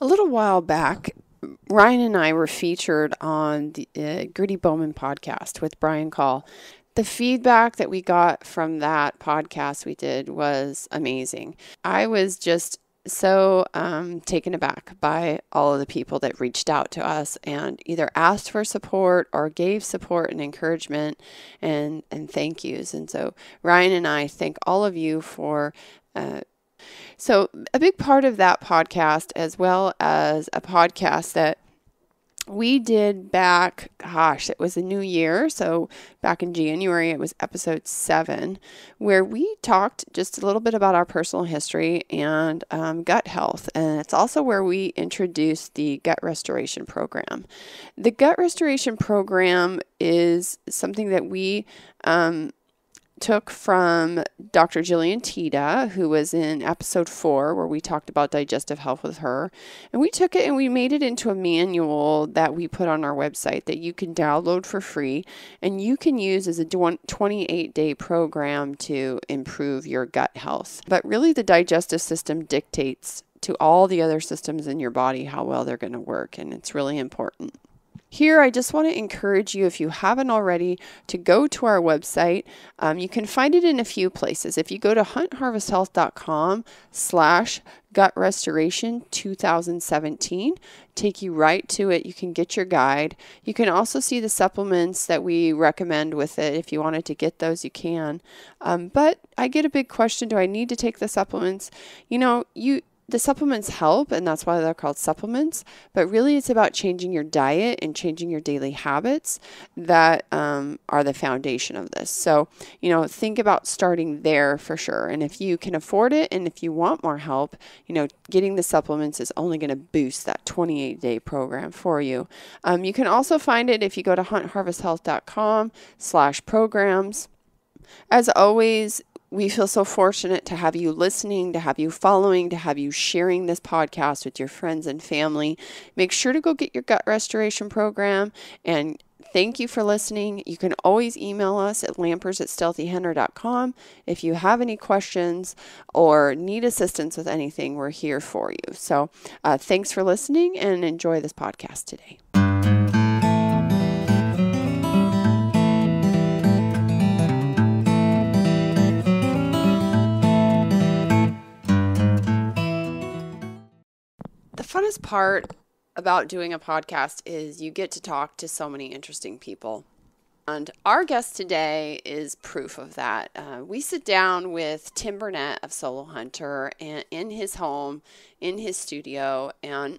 A little while back, Ryan and I were featured on the Gritty Bowman podcast with Brian Call. The feedback that we got from that podcast we did was amazing. I was just so taken aback by all of the people that reached out to us and either asked for support or gave support and encouragement and thank yous. And so Ryan and I thank all of you for so a big part of that podcast, as well as a podcast that we did back, it was a new year. So back in January, it was episode 7, where we talked just a little bit about our personal history and gut health. And it's also where we introduced the gut restoration program. The gut restoration program is something that we took from Dr. Jillian Tita, who was in episode 4, where we talked about digestive health with her. And we took it and we made it into a manual that we put on our website that you can download for free and you can use as a 28-day program to improve your gut health. But really, the digestive system dictates to all the other systems in your body how well they're going to work, and it's really important. Here, I just want to encourage you, if you haven't already, to go to our website. You can find it in a few places. If you go to huntharvesthealth.com/gut restoration 2017, take you right to it. You can get your guide. You can also see the supplements that we recommend with it. If you wanted to get those, you can. But I get a big question, do I need to take the supplements? The supplements help, and that's why they're called supplements, but really it's about changing your diet and changing your daily habits that are the foundation of this. So, think about starting there for sure. And if you can afford it and if you want more help, getting the supplements is only going to boost that 28-day program for you. You can also find it if you go to huntharvesthealth.com/programs. As always, we feel so fortunate to have you listening, to have you following, to have you sharing this podcast with your friends and family. Make sure to go get your gut restoration program, and thank you for listening. You can always email us at lampers@stealthyhunter.com. If you have any questions or need assistance with anything, we're here for you. So thanks for listening and enjoy this podcast today. The funnest part about doing a podcast is you get to talk to so many interesting people. And our guest today is proof of that. We sit down with Tim Burnett of Solohunter in his home, in his studio, and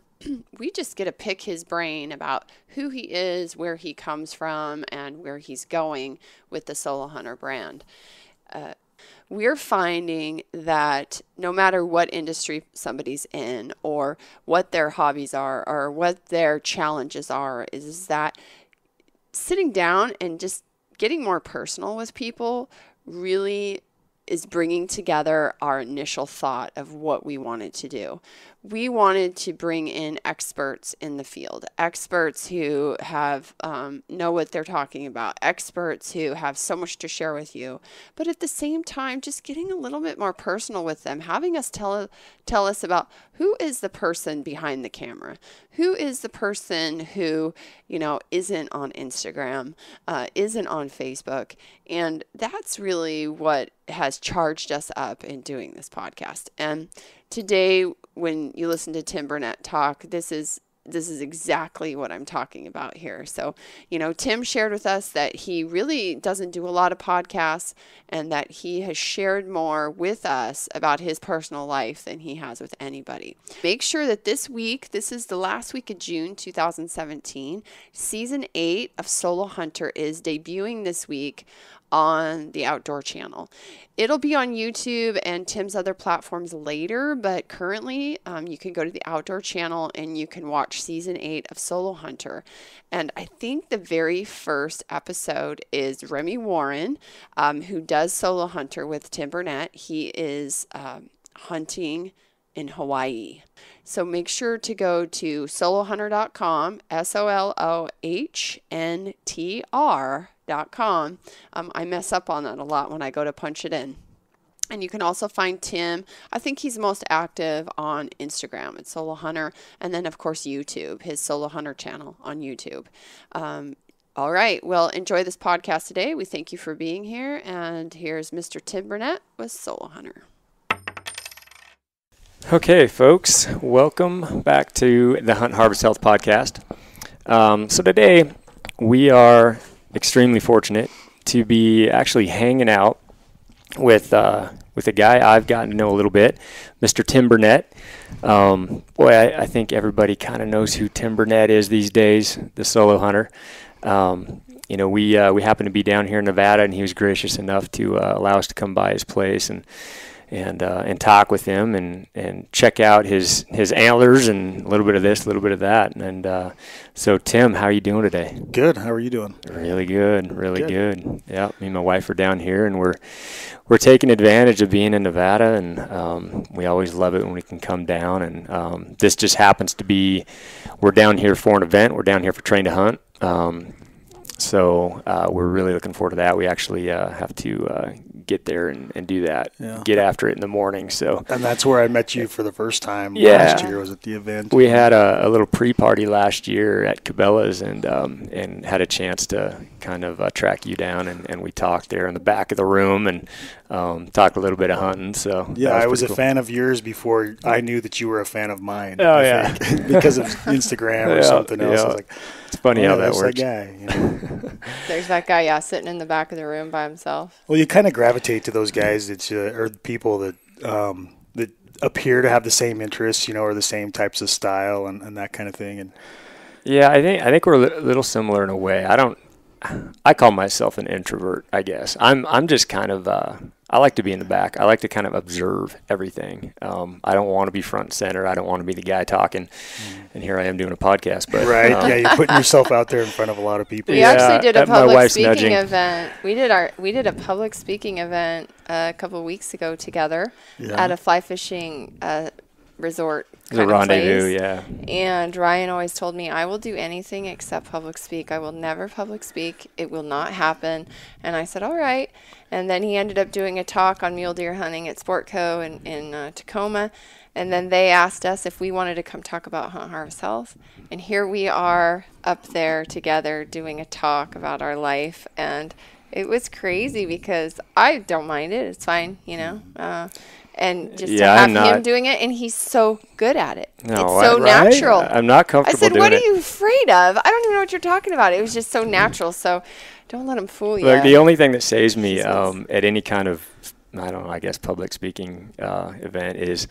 we just get to pick his brain about who he is, where he comes from, and where he's going with the Solohunter brand. We're finding that no matter what industry somebody's in or what their hobbies are or what their challenges are, is that sitting down and just getting more personal with people really is bringing together our initial thought of what we wanted to do. We wanted to bring in experts in the field, experts who have know what they're talking about, experts who have so much to share with you, but at the same time, just getting a little bit more personal with them, having us tell us about who is the person behind the camera, who is the person who, isn't on Instagram, isn't on Facebook, and that's really what has charged us up in doing this podcast. And today, when you listen to Tim Burnett talk, this is exactly what I'm talking about here. So, Tim shared with us that he really doesn't do a lot of podcasts and that he has shared more with us about his personal life than he has with anybody. Make sure that this is the last week of June 2017, season 8 of Solohunter is debuting this week on the Outdoor Channel. It'll be on YouTube and Tim's other platforms later, but currently you can go to the Outdoor Channel and you can watch season 8 of Solohunter. And I think the very first episode is Remy Warren, who does Solohunter with Tim Burnett. He is hunting in Hawaii. So make sure to go to solohunter.com, SOLOHNTR.com. I mess up on that a lot when I go to punch it in. And you can also find Tim. I think he's most active on Instagram at Solohunter. And then, of course, YouTube, his Solohunter channel on YouTube. All right. Well, enjoy this podcast today. We thank you for being here. And here's Mr. Tim Burnett with Solohunter. Okay, folks. Welcome back to the Hunt Harvest Health podcast. So today we are extremely fortunate to be actually hanging out with a guy I've gotten to know a little bit, Mr. Tim Burnett. I think everybody kind of knows who Tim Burnett is these days, the solo hunter. We happened to be down here in Nevada, and he was gracious enough to allow us to come by his place and talk with him and check out his antlers and a little bit of this, a little bit of that. And so, Tim, how are you doing today? Good. How are you doing? Really good. Really good. Yeah, me and my wife are down here, and we're taking advantage of being in Nevada, and we always love it when we can come down. And this just happens to be, we're down here for an event. We're down here for Train to Hunt. So we're really looking forward to that. We actually have to get there and do that, get after it in the morning. So, and that's where I met you for the first time last year, was at the event. We had a little pre-party last year at Cabela's and had a chance to kind of track you down, and we talked there in the back of the room and talked a little bit of hunting. So yeah, I was a fan of yours before I knew that you were a fan of mine. Oh, I think, because of Instagram or something else. I was like, it's funny how that works. That guy, There's that guy, sitting in the back of the room by himself. Well, you kind of gravitate to those guys that or people that that appear to have the same interests, or the same types of style and that kind of thing. And yeah, I think we're a little similar in a way. I call myself an introvert, I guess. I'm just kind of I like to be in the back. I like to kind of observe everything. I don't want to be front and center. I don't want to be the guy talking. And here I am doing a podcast. But right, you're putting yourself out there in front of a lot of people. We actually did a public speaking event. We did a public speaking event a couple of weeks ago together at a fly fishing resort. The rendezvous, And Ryan always told me, I will do anything except public speak. I will never public speak. It will not happen. And I said, all right. And then he ended up doing a talk on mule deer hunting at Sportco in Tacoma. And then they asked us if we wanted to come talk about Hunt Harvest Health. And here we are up there together doing a talk about our life. And it was crazy because I don't mind it. It's fine, and just to have him doing it, and he's so good at it. No, it's so natural. I'm not comfortable doing it. I said, what are you afraid of? I don't even know what you're talking about. It was just so natural. So don't let him fool you. Look, the only thing that saves me at any kind of, I guess, public speaking event is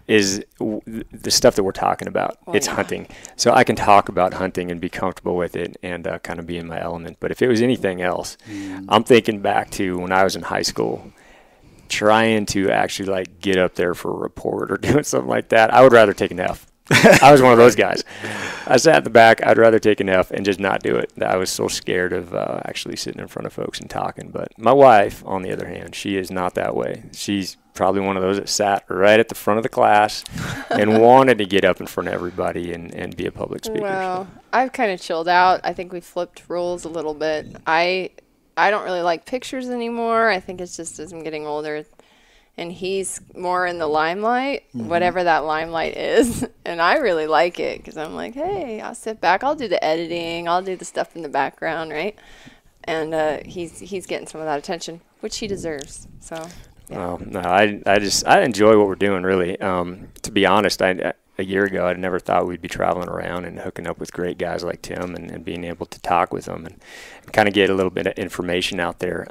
the stuff that we're talking about. It's hunting. So I can talk about hunting and be comfortable with it and kind of be in my element. But if it was anything else, I'm thinking back to when I was in high school, trying to actually get up there for a report or doing something like that. I would rather take an F. I was one of those guys. I sat in the back. I'd rather take an F and just not do it. I was so scared of actually sitting in front of folks and talking. But my wife, on the other hand, she is not that way. She's probably one of those that sat right at the front of the class and wanted to get up in front of everybody and be a public speaker. Well, I've kind of chilled out. I think we flipped roles a little bit. I don't really like pictures anymore. I think it's just as I'm getting older. And he's more in the limelight, whatever that limelight is. And I really like it because I'm like, hey, I'll sit back. I'll do the editing. I'll do the stuff in the background, right? And he's getting some of that attention, which he deserves. So, yeah. Well, no, I enjoy what we're doing, really. To be honest, a year ago, I never thought we'd be traveling around and hooking up with great guys like Tim and being able to talk with them and kind of get a little bit of information out there.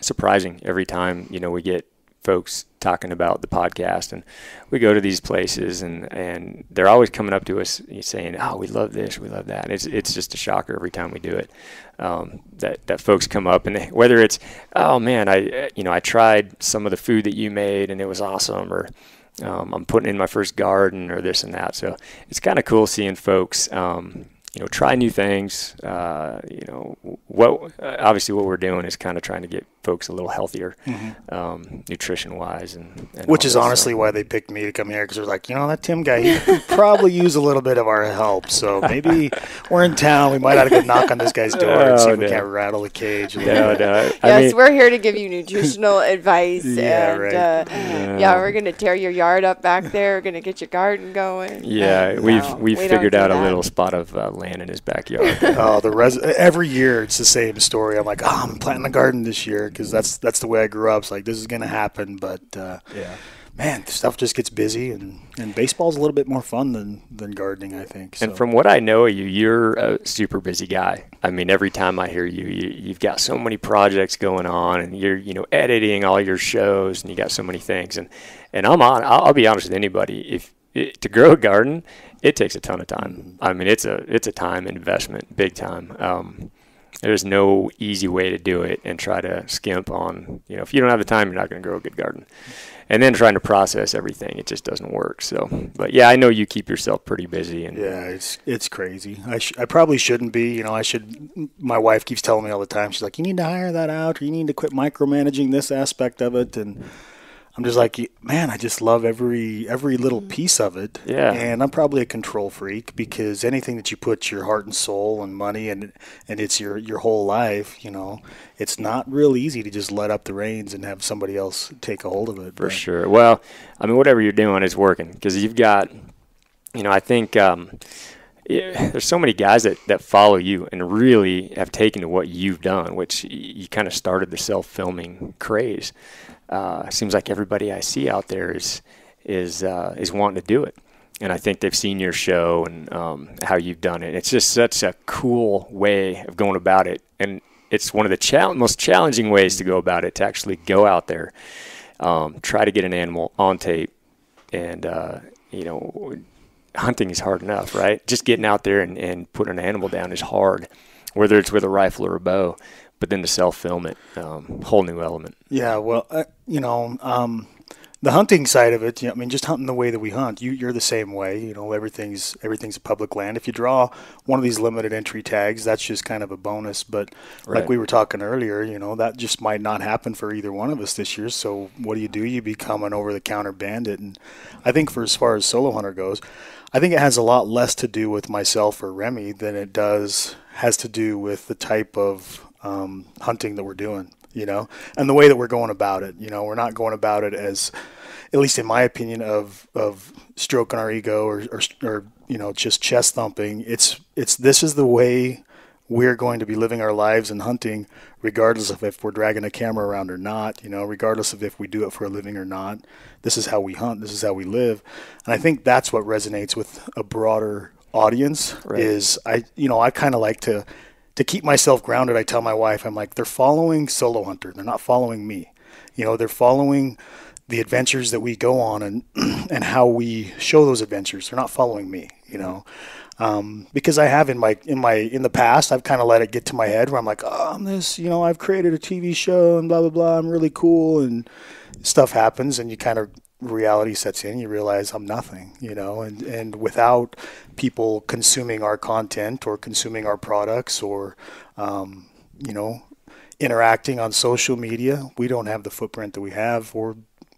Surprising every time, we get folks talking about the podcast, and we go to these places and they're always coming up to us saying, oh, we love this, we love that. It's just a shocker every time we do it, that folks come up, and whether it's, oh man, I tried some of the food that you made and it was awesome, or I'm putting in my first garden, or this and that. So it's kind of cool seeing folks try new things. Obviously what we're doing is kind of trying to get folks a little healthier, nutrition-wise. And which is honestly why they picked me to come here, because they're like, that Tim guy, he could probably use a little bit of our help. So maybe we're in town. We might have to go knock on this guy's door and see if we can't rattle the cage a little bit. Yes, we're here to give you nutritional advice. Yeah, and, right. We're going to tear your yard up back there. We're going to get your garden going. Yeah, we've figured out a little spot of land in his backyard. Every year it's the same story. I'm like, I'm planting a garden this year, because that's the way I grew up. It's like, this is going to happen, but man, stuff just gets busy, and baseball's a little bit more fun than gardening, I think. So. And from what I know of you, you're a super busy guy. I mean, every time I hear you've got so many projects going on, and you're editing all your shows, and you got so many things. And I'll be honest with anybody, to grow a garden, it takes a ton of time. I mean, it's a time investment, big time. There's no easy way to do it and try to skimp on, if you don't have the time, you're not going to grow a good garden. And then trying to process everything, it just doesn't work. So, but yeah, I know you keep yourself pretty busy. And yeah, it's crazy. I probably shouldn't be. My wife keeps telling me all the time. She's like, you need to hire that out, or you need to quit micromanaging this aspect of it. And I'm just like, man, I just love every little piece of it. Yeah. And I'm probably a control freak, because anything that you put your heart and soul and money and it's your whole life, it's not real easy to just let up the reins and have somebody else take a hold of it. For sure. Well, I mean, whatever you're doing is working, because you've got, I think there's so many guys that follow you and really have taken to what you've done, which you kind of started the self-filming craze. Seems like everybody I see out there is wanting to do it, and I think they've seen your show and how you've done it. It's just such a cool way of going about it, and it's one of the most challenging ways to go about it, to actually go out there, try to get an animal on tape, and hunting is hard enough, right? Just getting out there and putting an animal down is hard, whether it's with a rifle or a bow. But then to self-film it, whole new element. Yeah, well, the hunting side of it, just hunting the way that we hunt, you're the same way. Everything's a public land. If you draw one of these limited entry tags, that's just kind of a bonus. But like we were talking earlier, that just might not happen for either one of us this year. So what do? You become an over-the-counter bandit. And I think as far as Solohunter goes, I think it has a lot less to do with myself or Remy than it has to do with the type of hunting that we're doing, and the way that we're going about it. We're not going about it as, at least in my opinion, of stroking our ego or just chest thumping. This is the way we're going to be living our lives and hunting, regardless of if we're dragging a camera around or not, regardless of if we do it for a living or not. This is how we hunt. This is how we live. And I think that's what resonates with a broader audience. Right. Is I kind of like to keep myself grounded. I tell my wife, I'm like, they're following Solohunter. They're not following me. They're following the adventures that we go on and how we show those adventures. They're not following me, because I have in the past, I've kind of let it get to my head where I'm like, I'm this, I've created a TV show and blah, blah, blah. I'm really cool, and stuff happens, and you kind of, reality sets in. You realize I'm nothing, and without people consuming our content or consuming our products or, interacting on social media, we don't have the footprint that we have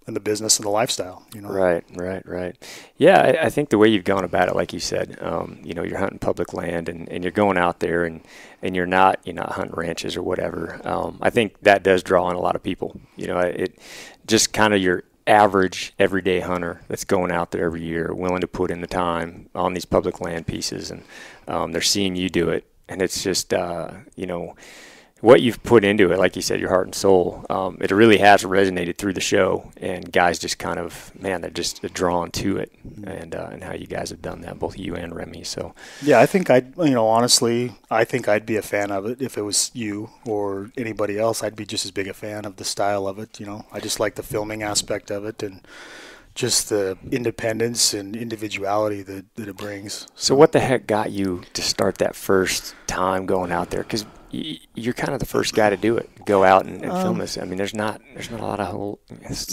in the business and the lifestyle, Right. Yeah, I think the way you've gone about it, like you said, you're hunting public land and you're going out there and you're not hunting ranches or whatever. I think that does draw in a lot of people. It just kind of your average everyday hunter that's going out there every year, willing to put in the time on these public land pieces, and they're seeing you do it, and it's just what you've put into it, like you said, your heart and soul. It really has resonated through the show, and guys just kind of, man, they're just drawn to it, and how you guys have done that, both you and Remy. So yeah, I think honestly, I think I'd be a fan of it if it was you or anybody else. I'd be just as big a fan of the style of it. I just like the filming aspect of it and just the independence and individuality that it brings. So what the heck got you to start that first time going out there? Because you're kind of the first guy to do it. Go out and film this. I mean, there's not a lot of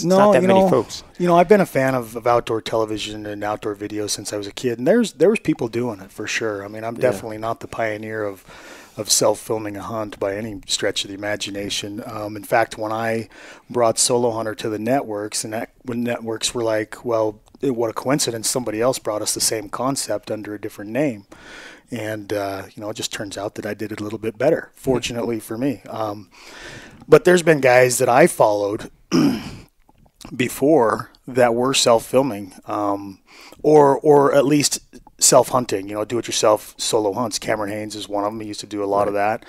not that many folks. I've been a fan of outdoor television and outdoor video since I was a kid, and there was people doing it for sure. I mean, I'm definitely not the pioneer of self-filming a hunt by any stretch of the imagination. In fact, when I brought Solohunter to the networks, and when networks were like, well, what a coincidence, somebody else brought us the same concept under a different name. And, it just turns out that I did it a little bit better, fortunately for me. But there's been guys that I followed before that were self-filming, or at least self-hunting, do-it-yourself solo hunts. Cameron Haynes is one of them. He used to do a lot of that.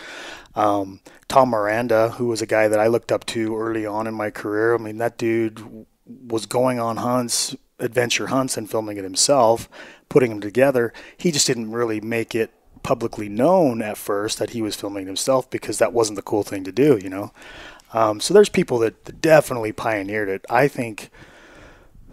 Tom Miranda, who was a guy that I looked up to early on in my career. I mean, that dude was going on hunts, adventure hunts, and filming it himself, putting them together. He just didn't really make it publicly known at first that he was filming himself, because that wasn't the cool thing to do, So there's people that definitely pioneered it. I think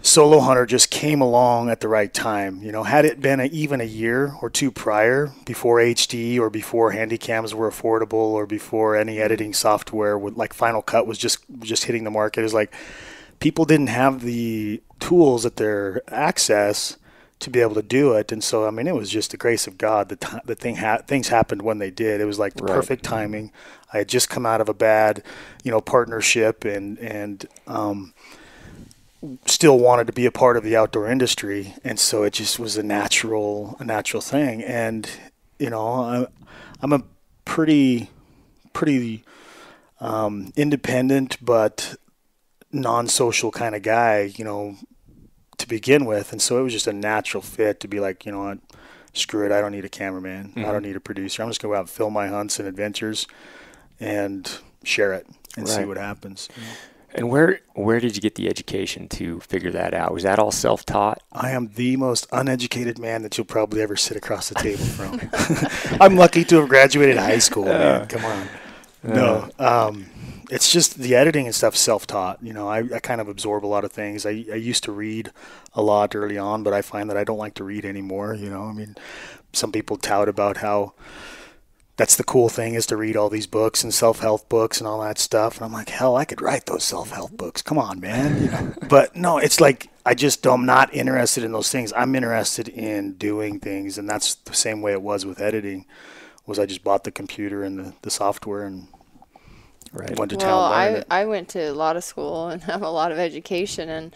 Solohunter just came along at the right time. Had it been even a year or two prior, before HD or before handycams were affordable, or before any editing software like Final Cut was just hitting the market, it was like people didn't have the tools at their access to be able to do it. And so, I mean, it was just the grace of God that things happened when they did. It was like the perfect timing. I had just come out of a bad, partnership, and still wanted to be a part of the outdoor industry, and so it just was a natural thing. And I'm a pretty independent but non-social kind of guy, to begin with, and so it was just a natural fit to be like, screw it, I don't need a cameraman, I don't need a producer, I'm just gonna go out and film my hunts and adventures and share it and see what happens. And where did you get the education to figure that out? Was that all self-taught? I am the most uneducated man that you'll probably ever sit across the table from. I'm lucky to have graduated high school, man. Come on. No. It's just the editing and stuff self-taught. I kind of absorb a lot of things. I used to read a lot early on, but I find that I don't like to read anymore. I mean, some people tout about how that's the cool thing, is to read all these books and self-help books and all that stuff. And I'm like, hell, I could write those self-help books. Come on, man. But no, it's like I'm not interested in those things. I'm interested in doing things, and that's the same way it was with editing. Was I just bought the computer and the software and went to town. Well, I went to a lot of school and have a lot of education, and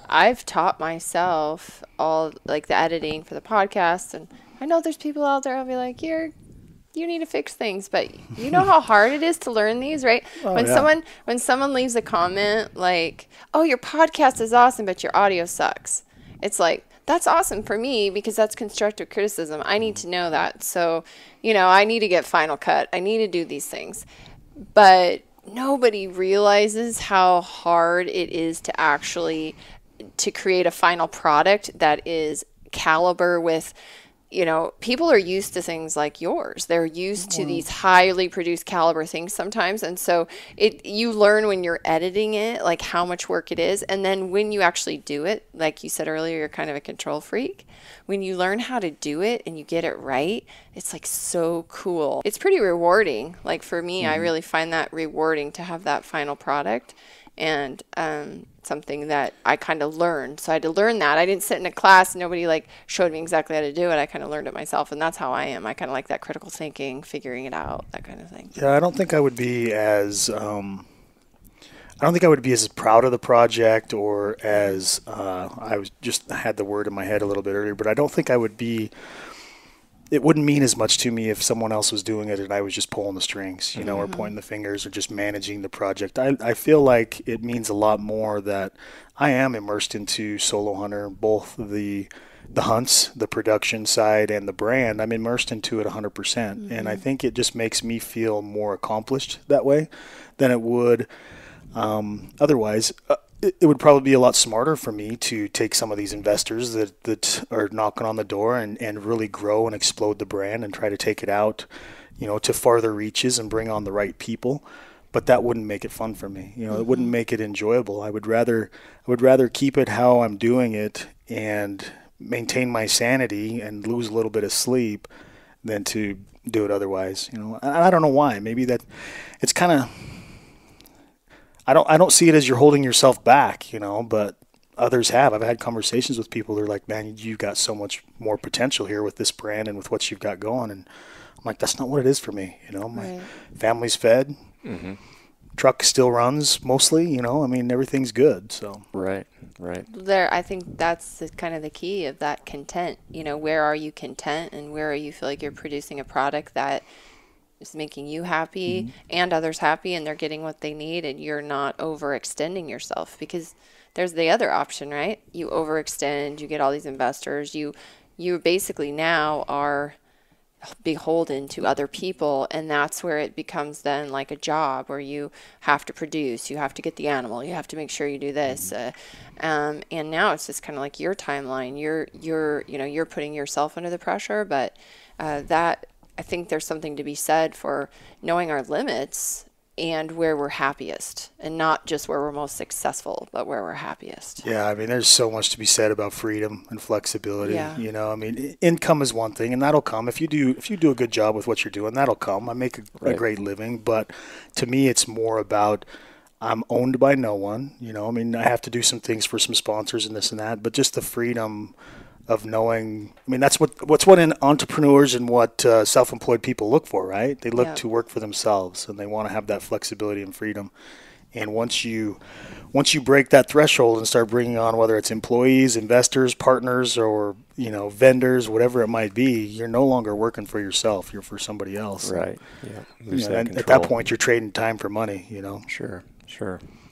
I've taught myself all like the editing for the podcast. And I know there's people out there who'll be like, you need to fix things, but you know how hard it is to learn these, right? When someone leaves a comment like, oh, your podcast is awesome, but your audio sucks, it's like, that's awesome for me, because that's constructive criticism. I need to know that. So, I need to get Final Cut. I need to do these things. But nobody realizes how hard it is to create a final product that is caliber with, people are used to things like yours. They're used to these highly produced caliber things sometimes. And so you learn when you're editing it, like how much work it is. And then when you actually do it, like you said earlier, you're kind of a control freak. When you learn how to do it and you get it right, it's like so cool. It's pretty rewarding. Like for me, I really find that rewarding to have that final product. And something that I kind of learned. So I had to learn that. I didn't sit in a class. Nobody like showed me exactly how to do it. I kind of learned it myself, and that's how I am. I kind of like that critical thinking, figuring it out, that kind of thing. Yeah, I don't think I would be as proud of the project, or as I had the word in my head a little bit earlier, but I don't think I would be. It wouldn't mean as much to me if someone else was doing it and I was just pulling the strings, or pointing the fingers, or just managing the project. I feel like it means a lot more that I am immersed into Solohunter, both the hunts, the production side, and the brand. I'm immersed into it 100%. And I think it just makes me feel more accomplished that way than it would otherwise. It would probably be a lot smarter for me to take some of these investors that are knocking on the door and really grow and explode the brand and try to take it out, to farther reaches and bring on the right people. But that wouldn't make it fun for me. It wouldn't make it enjoyable. I would rather keep it how I'm doing it and maintain my sanity and lose a little bit of sleep than to do it otherwise. I don't know why. Maybe that it's kind of. I don't see it as you're holding yourself back, but others have. I've had conversations with people. They're like, man, you've got so much more potential here with this brand and with what you've got going. And I'm like, that's not what it is for me. You know, my family's fed. Mm-hmm. Truck still runs mostly, you know, I mean, everything's good. So right. There, I think that's kind of the key of that content. You know, where are you content, and where you feel like you're producing a product that is making you happy and others happy, and they're getting what they need, and you're not overextending yourself, because there's the other option, right? You overextend, you get all these investors, you basically now are beholden to other people, and that's where it becomes then like a job where you have to produce, you have to get the animal, you have to make sure you do this, and now it's just kind of like your timeline. You're putting yourself under the pressure, but that, I think there's something to be said for knowing our limits and where we're happiest, and not just where we're most successful, but where we're happiest. Yeah, I mean, there's so much to be said about freedom and flexibility. Yeah. You know, I mean, income is one thing, and that'll come if you do a good job with what you're doing. That'll come. I make a great living, but to me, it's more about I'm owned by no one. You know, I mean, I have to do some things for some sponsors and this and that, but just the freedom of knowing, I mean, that's what in entrepreneurs and what self-employed people look for, right? They look to work for themselves, and they want to have that flexibility and freedom. And once you break that threshold and start bringing on, whether it's employees, investors, partners, or, you know, vendors, whatever it might be, you're no longer working for yourself. You're for somebody else. Right. Yeah. And at that point, you're trading time for money, you know? Sure.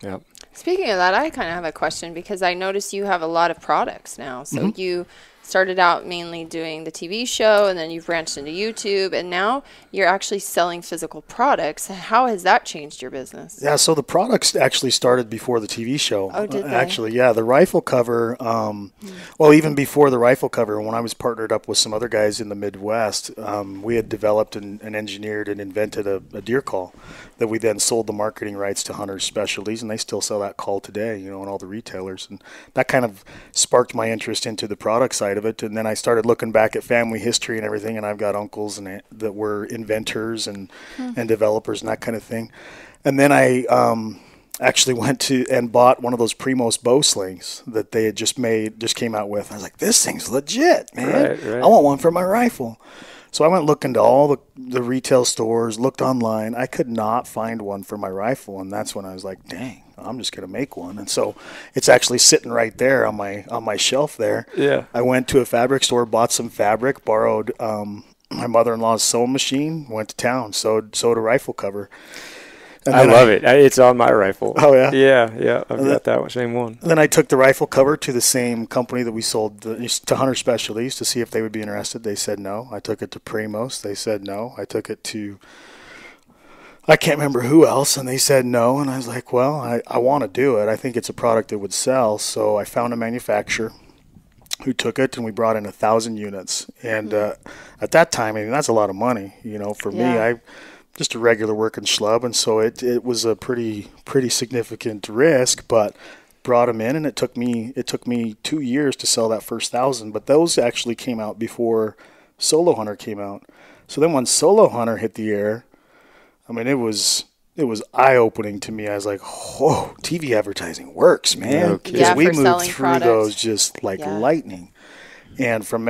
Yep. Speaking of that, I kind of have a question, because I notice you have a lot of products now. So you started out mainly doing the TV show, and then you've branched into YouTube, and now you're actually selling physical products. How has that changed your business? Yeah, so the products actually started before the TV show. Oh, did they? Actually, yeah, the rifle cover, well, even before the rifle cover, when I was partnered up with some other guys in the Midwest, we had developed and engineered and invented a deer call that we then sold the marketing rights to Hunter Specialties, and they still sell that call today, you know, in all the retailers. And that kind of sparked my interest into the product side of it. And then I started looking back at family history and everything, and I've got uncles and that were inventors and developers and that kind of thing. And then I actually went to and bought one of those Primos bow slings that they had just came out with. I was like, this thing's legit, man. Right. I want one for my rifle. So I went looking to all the retail stores, looked online. I could not find one for my rifle, and that's when I was like, dang, I'm just going to make one. And so it's actually sitting right there on my shelf there. Yeah. I went to a fabric store, bought some fabric, borrowed my mother-in-law's sewing machine, went to town, sewed a rifle cover. I love it. It's on my rifle. Oh, yeah? Yeah. I've got that same one. Then I took the rifle cover to the same company that we sold to Hunter Specialties to see if they would be interested. They said no. I took it to Primos. They said no. I took it to, I can't remember who else, and they said no. And I was like, well, I want to do it. I think it's a product that would sell. So I found a manufacturer who took it, and we brought in 1,000 units. And at that time, I mean, that's a lot of money. You know, for me, just a regular working schlub, and so it was a pretty significant risk, but brought them in, and it took me 2 years to sell that first 1,000. But those actually came out before Solohunter came out. So then when Solohunter hit the air, I mean, it was eye-opening to me. I was like, whoa, TV advertising works, man. Okay. Because we for moved selling through products. those just like lightning. And from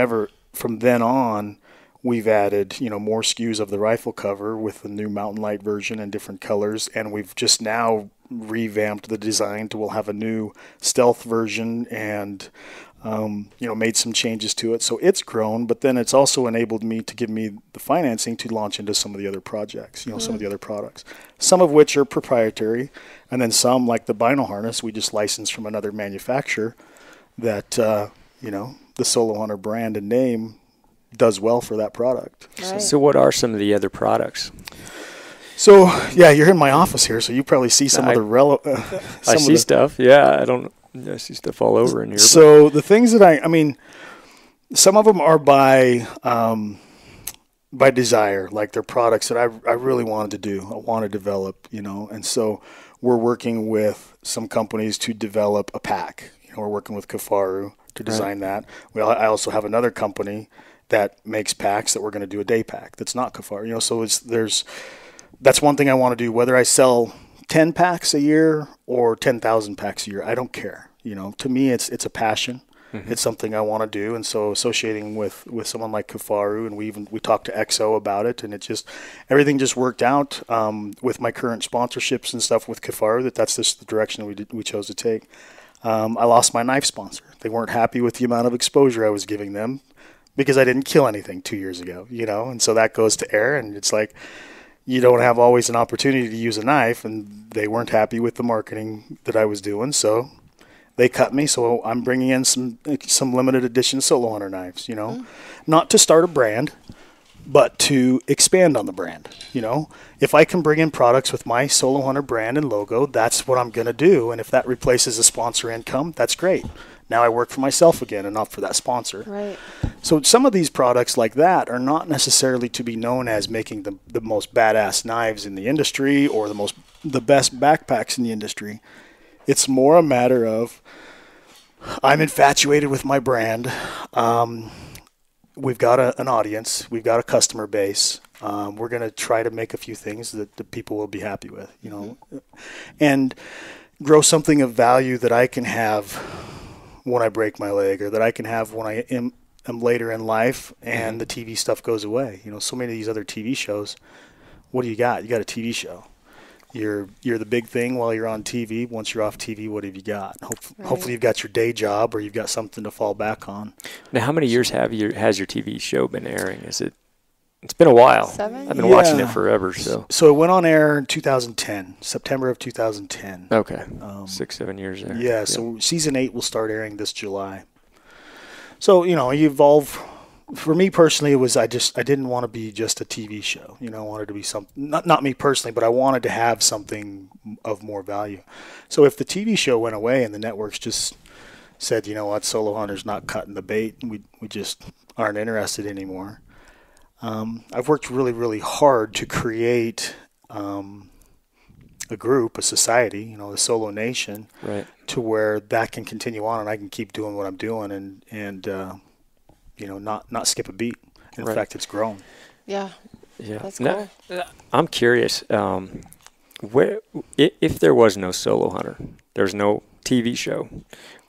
then on, we've added, you know, more SKUs of the rifle cover with the new Mountain Light version and different colors, and we've just now revamped the design to we'll have a new stealth version and made some changes to it. So it's grown, but then it's also enabled me to give me the financing to launch into some of the other projects, some of the other products, some of which are proprietary, and then some, like the vinyl harness, we just licensed from another manufacturer that the Solohunter brand and name does well for that product. Right. So what are some of the other products? So, yeah, you're in my office here, so you probably see some of the I see stuff. Yeah, I see stuff all over in here. So the things that I mean, some of them are by desire, like they're products that I really wanted to do. I want to develop, and so we're working with some companies to develop a pack. We're working with Kafaru to design that. I also have another company that makes packs that we're going to do a day pack that's not Kafaru. So that's one thing I want to do. Whether I sell 10 packs a year or 10,000 packs a year, I don't care. To me, it's a passion. It's something I want to do, and so associating with someone like Kafaru, and we talked to EXO about it, and everything just worked out with my current sponsorships and stuff with Kafaru. That's just the direction we chose to take. I lost my knife sponsor. They weren't happy with the amount of exposure I was giving them because I didn't kill anything 2 years ago, and so that goes to air, and it's like you don't have always an opportunity to use a knife, and they weren't happy with the marketing that I was doing, so they cut me. So I'm bringing in some limited edition Solohunter knives, not to start a brand, but to expand on the brand. If I can bring in products with my Solohunter brand and logo, that's what I'm going to do. And if that replaces a sponsor income, that's great. Now I work for myself again and not for that sponsor. Right. So some of these products like that are not necessarily to be known as making the most badass knives in the industry or the best backpacks in the industry. It's more a matter of I'm infatuated with my brand. We've got an audience. We've got a customer base. We're going to try to make a few things that the people will be happy with, and grow something of value that I can have when I break my leg, or that I can have when I am later in life and the TV stuff goes away. So many of these other TV shows, what do you got? You got a TV show. You're the big thing while you're on TV. Once you're off TV, what have you got? Hopefully you've got your day job, or you've got something to fall back on. Now, how many years has your TV show been airing? It's been a while. 7? I've been watching it forever. So it went on air in 2010, September of 2010. Okay, 6-7 years there. Yeah, so season 8 will start airing this July. So you evolve. For me personally, it was I didn't want to be just a TV show. I wanted to be something, not me personally, but I wanted to have something of more value. So if the TV show went away and the networks just said, Solohunter's not cutting the bait, and we just aren't interested anymore. I've worked really, really hard to create a group, a society, the Solo Nation, right, to where that can continue on and I can keep doing what I'm doing and not skip a beat. In fact, it's grown. Yeah. That's cool. Now, I'm curious, if there was no Solohunter, there's no TV show,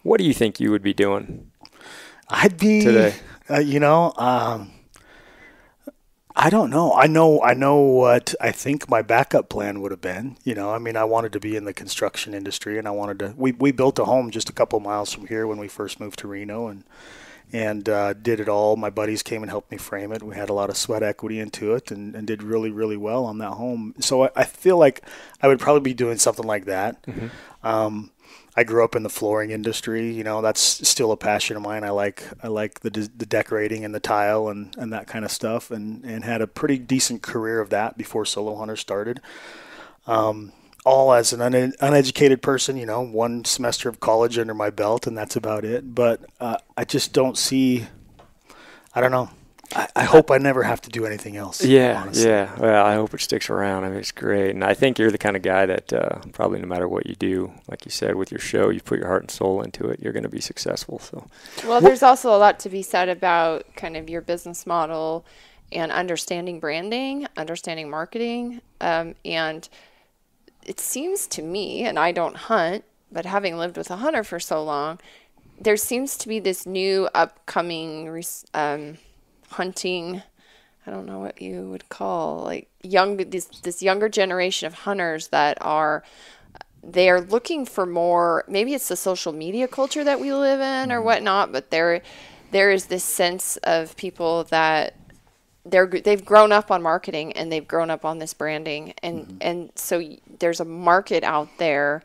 what do you think you would be doing? I'd be today. I don't know. I know what I think my backup plan would have been. I wanted to be in the construction industry, and I wanted to. We built a home just a couple miles from here when we first moved to Reno, and did it all. My buddies came and helped me frame it. We had a lot of sweat equity into it, and did really, really well on that home. So I feel like I would probably be doing something like that. Mm-hmm. I grew up in the flooring industry. That's still a passion of mine. I like the decorating and the tile and that kind of stuff, and had a pretty decent career of that before Solohunter started. All as an uneducated person, 1 semester of college under my belt, and that's about it. But I just don't see. I don't know. I hope I never have to do anything else. Yeah, honestly. yeah. Well, I hope it sticks around. It's great. And I think you're the kind of guy that probably no matter what you do, like you said, with your show, you put your heart and soul into it, you're going to be successful. So, well, there's also a lot to be said about kind of your business model and understanding branding, understanding marketing. And it seems to me, and I don't hunt, but having lived with a hunter for so long, there seems to be this new upcoming hunting, I don't know what you would call, like this younger generation of hunters that they're looking for more. Maybe it's the social media culture that we live in or whatnot, but there is this sense of people that they've grown up on marketing and they've grown up on this branding, and so there's a market out there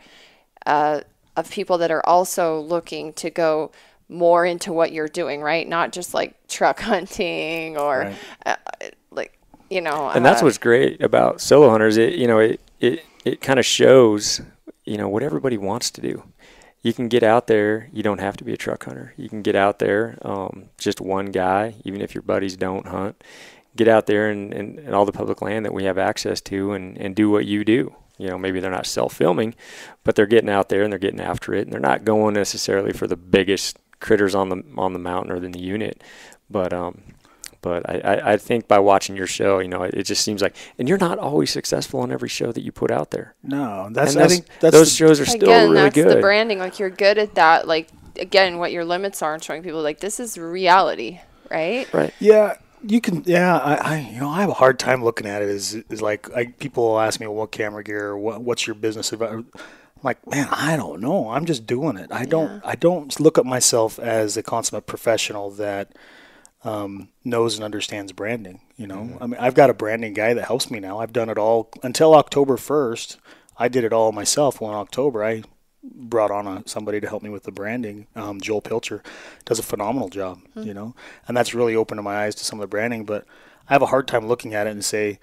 of people that are also looking to go more into what you're doing, right? Not just like truck hunting or And that's what's great about Solohunter. It kind of shows, what everybody wants to do. You can get out there. You don't have to be a truck hunter. You can get out there, just one guy, even if your buddies don't hunt. Get out there and all the public land that we have access to and do what you do. Maybe they're not self-filming, but they're getting out there and they're getting after it. And they're not going necessarily for the biggest critters on the mountain or in the unit, but But I think by watching your show, it just seems like, and you're not always successful on every show that you put out there. No, I think those shows are still really good. That's the branding. Like, you're good at that. Like, again, what your limits are and showing people, like, this is reality, right? Right. Yeah. You can, I have a hard time looking at it as like, people ask me, well, what camera gear, or what's your business advice? I'm like, man, I don't know. I'm just doing it. I don't look at myself as a consummate professional that knows and understands branding. I mean, I've got a branding guy that helps me now. I've done it all until October 1st. I did it all myself. Well, in October, I brought on somebody to help me with the branding. Joel Pilcher does a phenomenal job, and that's really opened my eyes to some of the branding. But I have a hard time looking at it and say,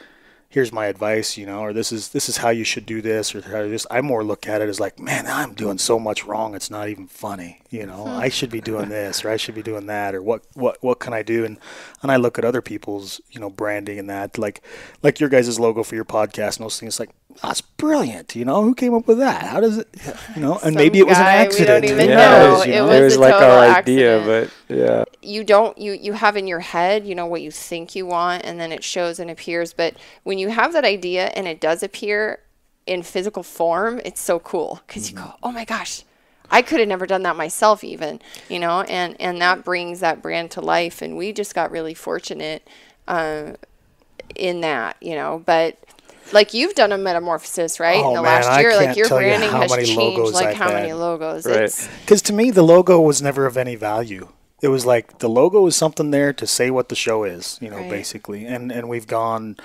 here's my advice, or this is how you should do this, or how this. I more look at it as like, man, I'm doing so much wrong. It's not even funny. I should be doing this, or I should be doing that, or what can I do? And I look at other people's, branding and that, like your guys' logo for your podcast and those things. Like, that's brilliant. Who came up with that? How does it? And maybe it was an accident. We don't even know. It was like our idea, but yeah. You have in your head, what you think you want, and then it shows and appears. But when you have that idea and it does appear in physical form, it's so cool because you go, oh my gosh, I could have never done that myself even, and that brings that brand to life. And we just got really fortunate in that, but like, you've done a metamorphosis, right? Oh, in the man, last year, like, your tell you branding how has many changed. logos Like, I've how had. many logos? Right. Because to me, the logo was never of any value. It was like the logo is something there to say what the show is, Right. basically. And we've gone,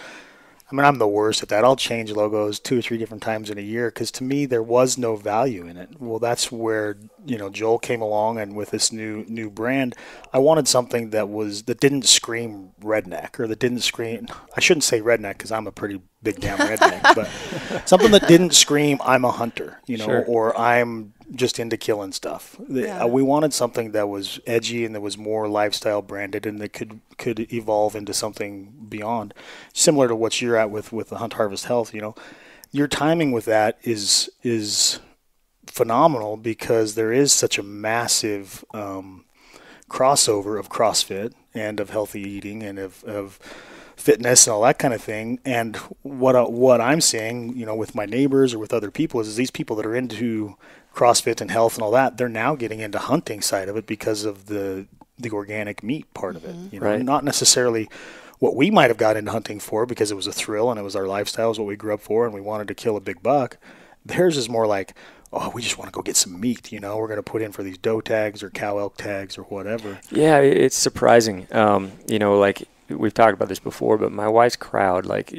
I mean, I'm the worst at that. I'll change logos 2 or 3 different times in a year because to me, there was no value in it. Well, that's where, Joel came along, and with this new brand, I wanted something that didn't scream redneck, or that didn't scream, I shouldn't say redneck because I'm a pretty big damn redneck, but something that didn't scream, I'm a hunter, Sure. or I'm just into killing stuff. Yeah. We wanted something that was edgy and that was more lifestyle branded, and that could evolve into something beyond, similar to what you're at with the Hunt Harvest Health. Your timing with that is phenomenal because there is such a massive crossover of CrossFit and of healthy eating and of fitness and all that kind of thing. And what I'm seeing, with my neighbors or with other people is these people that are into CrossFit and health and all that, they're now getting into hunting side of it because of the organic meat part of it. Right. Not necessarily what we might have got into hunting for because it was a thrill and it was our lifestyle, is what we grew up for, and we wanted to kill a big buck. Theirs is more like, oh, we just want to go get some meat. We're going to put in for these doe tags or cow elk tags or whatever. Yeah, it's surprising. Like we've talked about this before, but my wife's crowd, like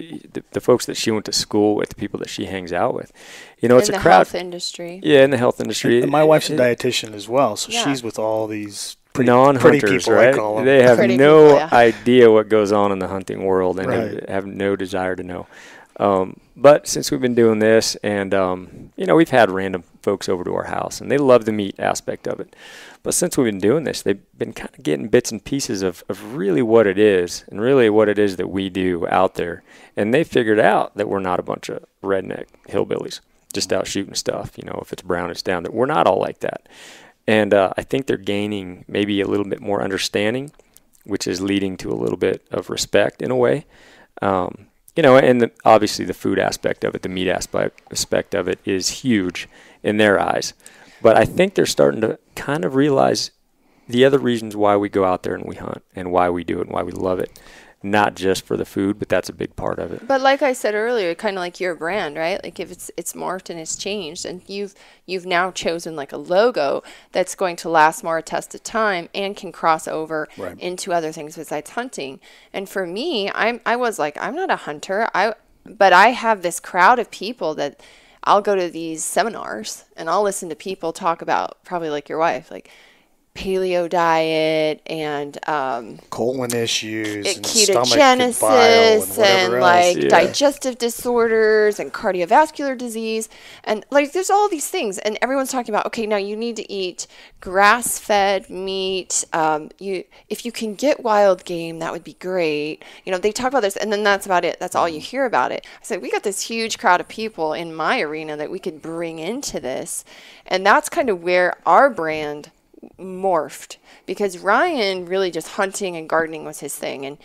the folks that she went to school with, the people that she hangs out with, it's a crowd. In the health industry. Yeah, in the health industry. And my wife's a dietitian as well, so she's with all these pretty non-hunters, people, right? I call them. They have Pretty no people, yeah. idea what goes on in the hunting world, and Right. have no desire to know. But since we've been doing this, and we've had random folks over to our house, and they love the meat aspect of it. But since we've been doing this, they've been kind of getting bits and pieces of really what it is, and really what it is that we do out there. And they figured out that we're not a bunch of redneck hillbillies just out shooting stuff. If it's brown, it's down. That we're not all like that. And I think they're gaining maybe a little bit more understanding, which is leading to a little bit of respect in a way. And obviously the food aspect of it, the meat aspect of it is huge in their eyes. But I think they're starting to kind of realize the other reasons why we go out there and we hunt and why we do it and why we love it. Not just for the food, but that's a big part of it. But like I said earlier, kind of like your brand, right? Like if it's morphed and it's changed, and you've now chosen like a logo that's going to last more a test of time and can cross over Right. into other things besides hunting. And for me, I was like, I'm not a hunter. But I have this crowd of people that I'll go to these seminars and I'll listen to people talk about, probably like your wife, like paleo diet and colon issues and stomach and bile and ketogenesis whatever and else. like Yeah. digestive disorders and cardiovascular disease, and like there's all these things, and everyone's talking about, okay, now you need to eat grass-fed meat, if you can get wild game, that would be great. They talk about this, and then that's about it. That's all you hear about it. I said, we got this huge crowd of people in my arena that we could bring into this, and that's kind of where our brand morphed, because Ryan really just hunting and gardening was his thing.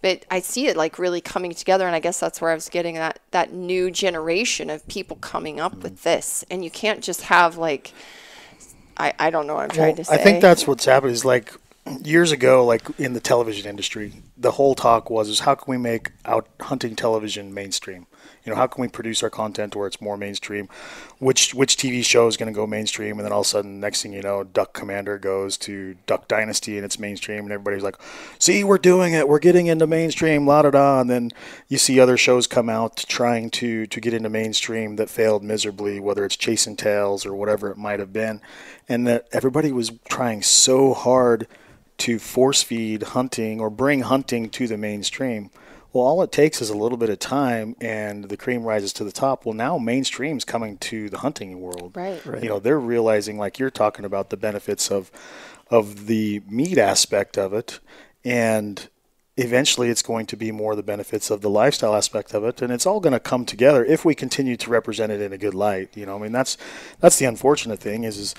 But I see it like really coming together, and I guess that's where I was getting that new generation of people coming up with this. And you can't just have like, I don't know what I'm trying to say. I think that's what's happened is like years ago, like in the television industry, the whole talk was how can we make out hunting television mainstream? You know, how can we produce our content where it's more mainstream? Which TV show is going to go mainstream? And then all of a sudden, next thing you know, Duck Commander goes to Duck Dynasty and it's mainstream, and everybody's like, "See, we're doing it. We're getting into mainstream." La da da. And then you see other shows come out trying to get into mainstream that failed miserably, whether it's Chasing Tails or whatever it might have been, and that everybody was trying so hard to force feed hunting or bring hunting to the mainstream. Well, all it takes is a little bit of time and the cream rises to the top. Well, now mainstream's coming to the hunting world. Right. You know, they're realizing, like you're talking about, the benefits of the meat aspect of it, and eventually it's going to be more the benefits of the lifestyle aspect of it, and it's all going to come together if we continue to represent it in a good light. You know, I mean, that's the unfortunate thing is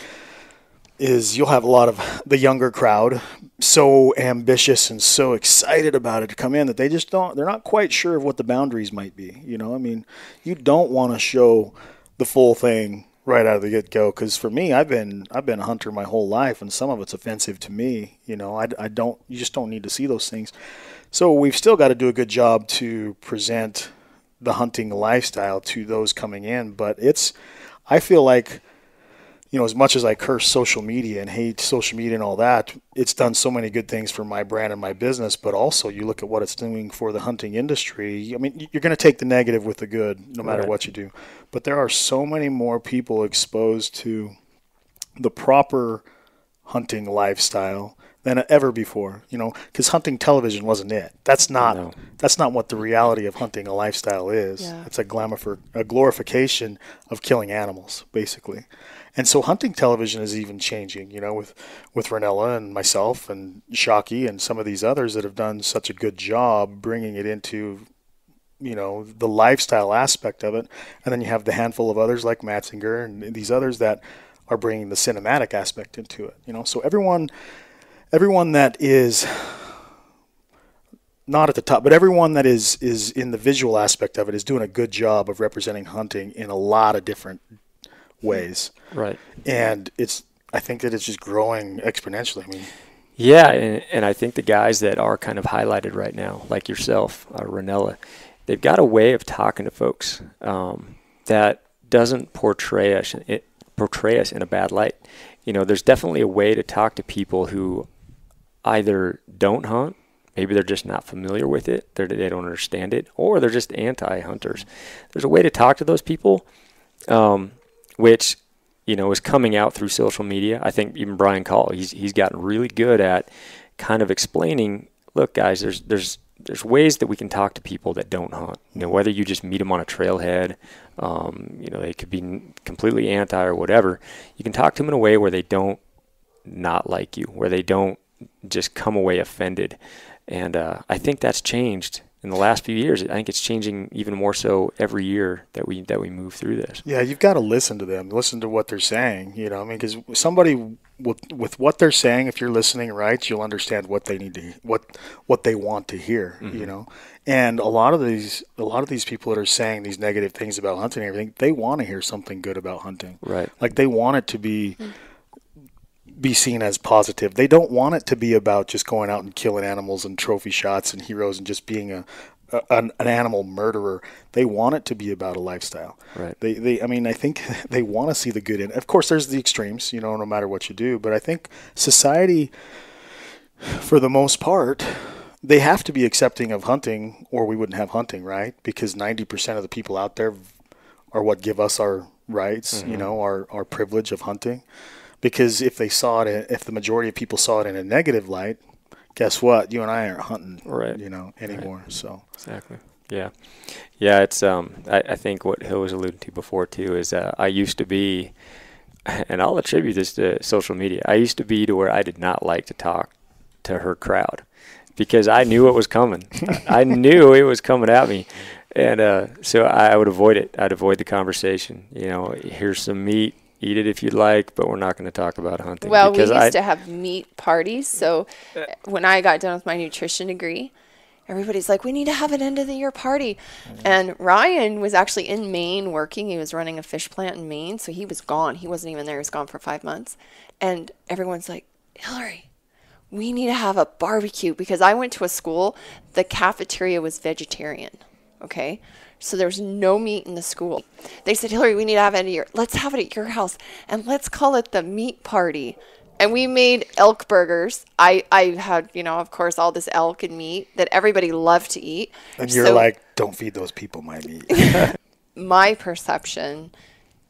you'll have a lot of the younger crowd so ambitious and so excited about it to come in that they're not quite sure of what the boundaries might be. You know, I mean, you don't want to show the full thing right out of the get-go, because for me, I've been a hunter my whole life, and some of it's offensive to me. You know, you just don't need to see those things. So we've still got to do a good job to present the hunting lifestyle to those coming in, but I feel like, you know, as much as I curse social media and hate social media and all that, it's done so many good things for my brand and my business, but also you look at what it's doing for the hunting industry. I mean, you're going to take the negative with the good no matter what you do. But there are so many more people exposed to the proper hunting lifestyle than ever before, you know, because hunting television wasn't it. That's not what the reality of hunting a lifestyle is. Yeah. It's a glorification of killing animals, basically. And so hunting television is even changing, you know, with Ranella and myself and Shockey and some of these others that have done such a good job bringing it into, you know, the lifestyle aspect of it. And then you have the handful of others like Matzinger and these others that are bringing the cinematic aspect into it, you know. So everyone that is not at the top, but everyone that is in the visual aspect of it is doing a good job of representing hunting in a lot of different ways. Right. And I think that it's just growing exponentially. I mean, yeah, and I think the guys that are kind of highlighted right now, like yourself, Ranella, they've got a way of talking to folks that doesn't portray us in a bad light. You know, there's definitely a way to talk to people who either don't hunt, maybe they're just not familiar with it, they don't understand it, or they're just anti-hunters. There's a way to talk to those people, which, you know, is coming out through social media. I think even Brian Call, he's gotten really good at kind of explaining, look, guys, there's ways that we can talk to people that don't hunt. You know, whether you just meet them on a trailhead, you know, they could be completely anti or whatever. You can talk to them in a way where they don't not like you, where they don't just come away offended. And I think that's changed in the last few years. I think it's changing even more so every year that we move through this. Yeah, you've got to listen to them, listen to what they're saying. You know, I mean, because somebody with what they're saying, if you're listening right, you'll understand what they need to, what they want to hear. Mm-hmm. You know, and a lot of these people that are saying these negative things about hunting and everything, they want to hear something good about hunting. Right. Like they want it to be seen as positive. They don't want it to be about just going out and killing animals and trophy shots and heroes and just being an animal murderer. They want it to be about a lifestyle. Right. I mean, I think they want to see the good in it. Of course, there's the extremes, you know, no matter what you do. But I think society, for the most part, they have to be accepting of hunting or we wouldn't have hunting, right? Because 90% of the people out there are what give us our rights, mm-hmm. you know, our privilege of hunting. Because if the majority of people saw it in a negative light, guess what? You and I aren't hunting, right, you know, anymore. Right. So exactly, yeah. It's I think what Hill was alluding to before too is I used to be, and I'll attribute this to social media. I used to be to where I did not like to talk to her crowd because I knew it was coming. I knew it was coming at me, and so I would avoid it. I'd avoid the conversation. You know, here's some meat. eat it if you'd like, but we're not going to talk about hunting. Well, we used to have meat parties. So when I got done with my nutrition degree, everybody's like, we need to have an end of the year party. And Ryan was actually in Maine working. He was running a fish plant in Maine. So he was gone. He wasn't even there. He was gone for 5 months. And everyone's like, Hillary, we need to have a barbecue, because I went to a school, the cafeteria was vegetarian. Okay. So there's no meat in the school. They said, Hillary, we need to have it let's have it at your house, and let's call it the meat party. And we made elk burgers. I had, of course, all this elk and meat that everybody loved to eat. And you're like, don't feed those people my meat. My perception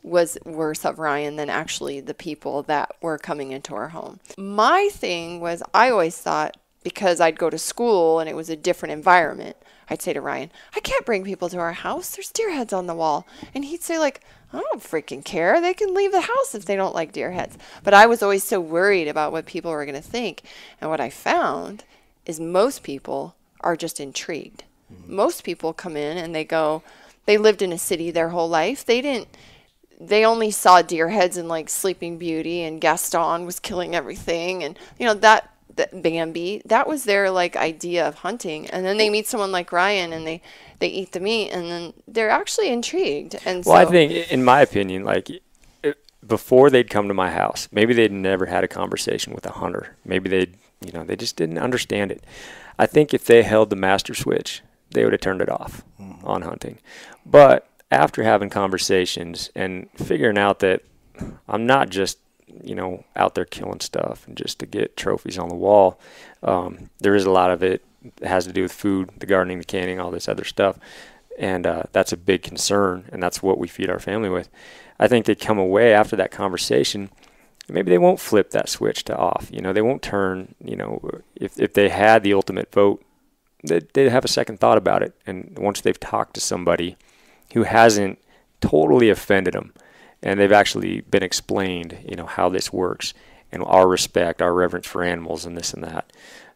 was worse of Ryan than actually the people that were coming into our home. My thing was, I always thought, because I'd go to school and it was a different environment, I'd say to Ryan, I can't bring people to our house. There's deer heads on the wall. And he'd say, like, I don't freaking care. They can leave the house if they don't like deer heads. But I was always so worried about what people were going to think. And what I found is most people are just intrigued. Most people come in and they go, they lived in a city their whole life. They only saw deer heads in like Sleeping Beauty, and Gaston was killing everything. And, that Bambi, that was their like idea of hunting. And then they meet someone like Ryan and they eat the meat, and then they're actually intrigued. And I think, in my opinion, like before they'd come to my house, maybe they'd never had a conversation with a hunter. Maybe they just didn't understand it. I think if they held the master switch, they would have turned it off on hunting. But after having conversations and figuring out that I'm not just out there killing stuff and just to get trophies on the wall, there is a lot of it that has to do with food, the gardening, the canning, all this other stuff. And that's a big concern, and that's what we feed our family with. I think they come away after that conversation, maybe they won't flip that switch to off. They won't turn, if they had the ultimate vote, they'd have a second thought about it. And once they've talked to somebody who hasn't totally offended them, and they've actually been explained, how this works, and our respect, our reverence for animals, and this and that.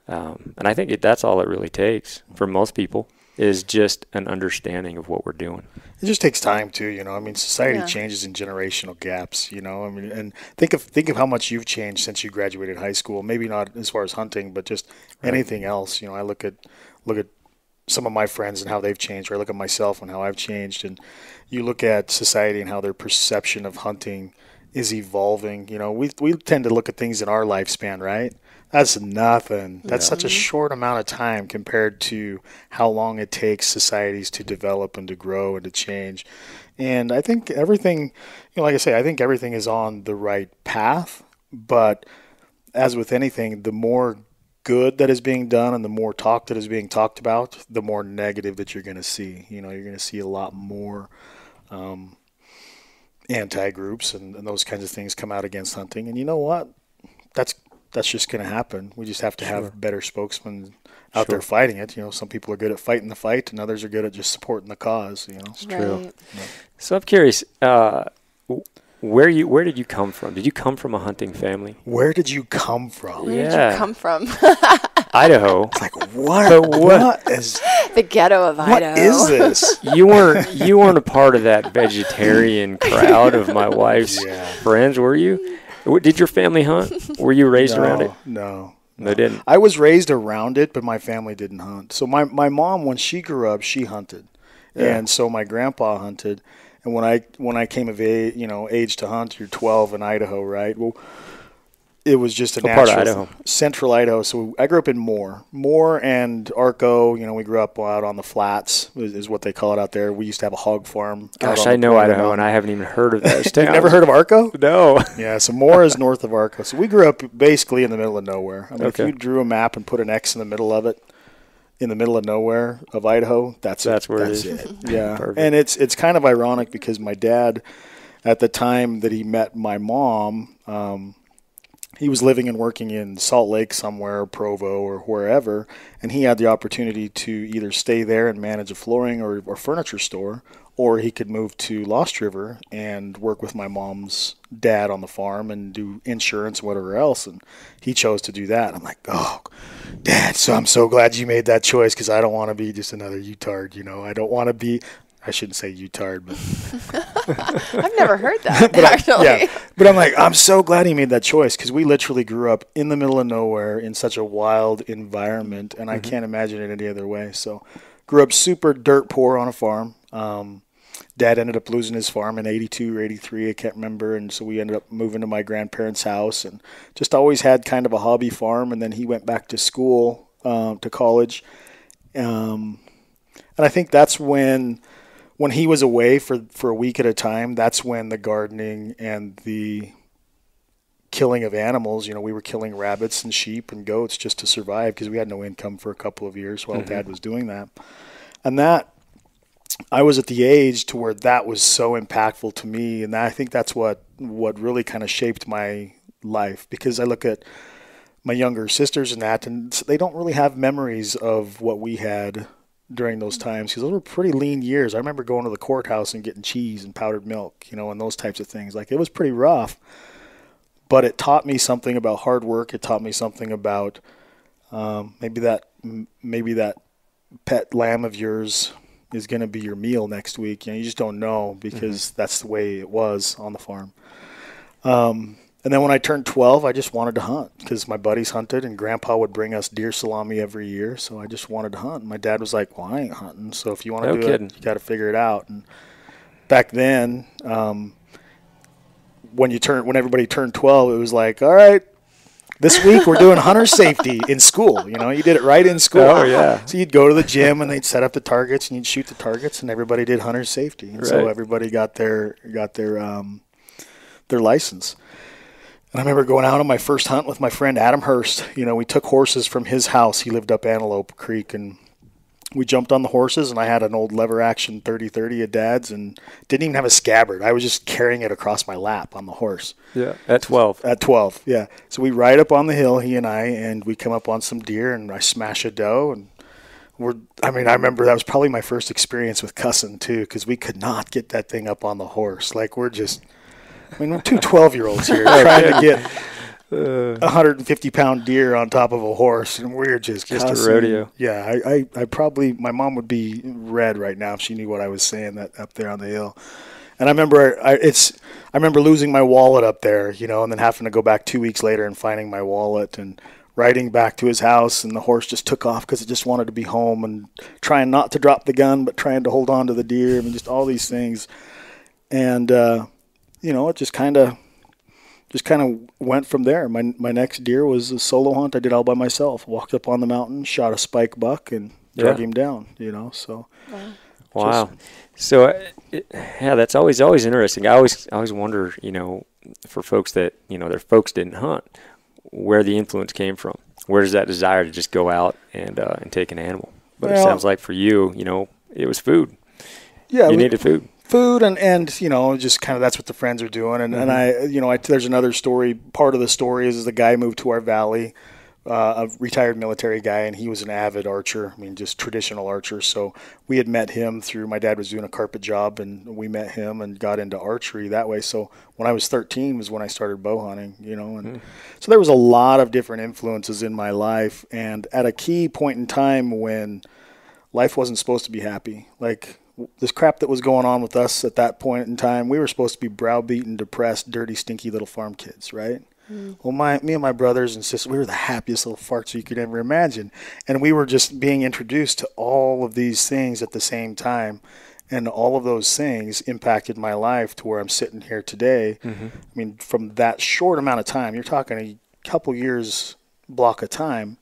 And I think that's all it really takes for most people, is just an understanding of what we're doing. It just takes time too, society changes in generational gaps, and think of how much you've changed since you graduated high school. Maybe not as far as hunting, but just anything else. I look at some of my friends and how they've changed, or I look at myself and how I've changed, and you look at society and how their perception of hunting is evolving. We tend to look at things in our lifespan, right? That's nothing. That's such a short amount of time compared to how long it takes societies to develop and to grow and to change. And I think everything, like I say, I think everything is on the right path. But as with anything, the more good that is being done and the more talk that is being talked about, the more negative that you're going to see. You're going to see a lot more anti-groups and those kinds of things come out against hunting. And you know what? That's just going to happen. We just have to have better spokesmen out there fighting it. Some people are good at fighting the fight, and others are good at just supporting the cause. It's true. Yeah. So I'm curious, where did you come from? Did you come from a hunting family? Where did you come from? Where did you come from? Idaho. It's like, what is the ghetto of Idaho? What is this? You weren't a part of that vegetarian crowd of my wife's friends, were you? Did your family hunt? Were you raised around it? No. They didn't. I was raised around it, but my family didn't hunt. So my mom, when she grew up, she hunted, and so my grandpa hunted. And when I came of age to hunt, you're 12 in Idaho, right? Well, it was just a natural part of Idaho? Central Idaho. So I grew up in Moore and Arco. We grew up out on the flats, is what they call it out there. We used to have a hog farm. Gosh, I know Idaho, and I haven't even heard of that. You've never heard of Arco? No. Yeah, so Moore is north of Arco. So we grew up basically in the middle of nowhere. I mean, if you drew a map and put an X in the middle of it, in the middle of nowhere of Idaho, that's where it is. Yeah. Perfect. And it's kind of ironic because my dad, at the time that he met my mom, he was living and working in Salt Lake somewhere, Provo or wherever, and he had the opportunity to either stay there and manage a flooring or furniture store, or he could move to Lost River and work with my mom's dad on the farm and do insurance and whatever else. And he chose to do that. I'm like, oh, Dad, so I'm so glad you made that choice, because I don't want to be just another U-tard, I don't want to be – I shouldn't say U-tard, but I've never heard that, actually. But I'm like, I'm so glad he made that choice, because we literally grew up in the middle of nowhere in such a wild environment, and I can't imagine it any other way. So grew up super dirt poor on a farm. Dad ended up losing his farm in 82 or 83, I can't remember, and so we ended up moving to my grandparents' house, and just always had kind of a hobby farm. And then he went back to school, to college. And I think that's when he was away for a week at a time, that's when the gardening and the killing of animals, we were killing rabbits and sheep and goats just to survive, because we had no income for a couple of years while Dad was doing that. And that, I was at the age to where that was so impactful to me, and I think that's what really kind of shaped my life, because I look at my younger sisters and that, and they don't really have memories of what we had during those times, because those were pretty lean years. I remember going to the courthouse and getting cheese and powdered milk, and those types of things. Like, it was pretty rough, but it taught me something about hard work. It taught me something about maybe that pet lamb of yours is going to be your meal next week. You just don't know, because that's the way it was on the farm. And then when I turned 12, I just wanted to hunt, because my buddies hunted and Grandpa would bring us deer salami every year. So I just wanted to hunt. And my dad was like, well, I ain't hunting. So if you want to do it, you got to figure it out. And back then, when everybody turned 12, it was like, all right, this week we're doing hunter safety in school. You did it right in school. Oh, yeah. So you'd go to the gym and they'd set up the targets and you'd shoot the targets, and everybody did hunter safety. And so everybody got their license. And I remember going out on my first hunt with my friend Adam Hurst. We took horses from his house. He lived up Antelope Creek, and we jumped on the horses, and I had an old lever action 30-30 of Dad's, and didn't even have a scabbard. I was just carrying it across my lap on the horse. Yeah, at 12. At 12, yeah. So we ride up on the hill, he and I, and we come up on some deer, and I smash a doe, and I remember that was probably my first experience with cussing too, because we could not get that thing up on the horse. Like, we're two 12-year-olds here trying to get a 150-pound deer on top of a horse, and we're just a rodeo. Yeah, I probably, my mom would be red right now if she knew what I was saying that up there on the hill. And I remember losing my wallet up there, and then having to go back 2 weeks later and finding my wallet, and riding back to his house, and the horse just took off because it just wanted to be home, and trying not to drop the gun but trying to hold on to the deer. Just all these things. And it just kind of went from there. My next deer was a solo hunt I did all by myself. Walked up on the mountain, shot a spike buck, and drug him down. So. Wow. So that's always interesting. I always wonder, for folks that their folks didn't hunt, where the influence came from. Where does that desire to just go out and take an animal? But it sounds like for you, it was food. Yeah, you needed food. Food and just kind of that's what the friends are doing. And I there's another story. Part of the story is the guy moved to our valley, a retired military guy, and he was an avid archer. Just traditional archer. So we had met him through, my dad was doing a carpet job, and we met him and got into archery that way. So when I was 13 was when I started bow hunting, and so there was a lot of different influences in my life. And at a key point in time when life wasn't supposed to be happy, like this crap that was going on with us at that point in time, we were supposed to be browbeaten, depressed, dirty, stinky little farm kids, right? Well, me and my brothers and sisters, we were the happiest little farts you could ever imagine. And we were just being introduced to all of these things at the same time. And all of those things impacted my life to where I'm sitting here today. From that short amount of time, you're talking a couple years block of time.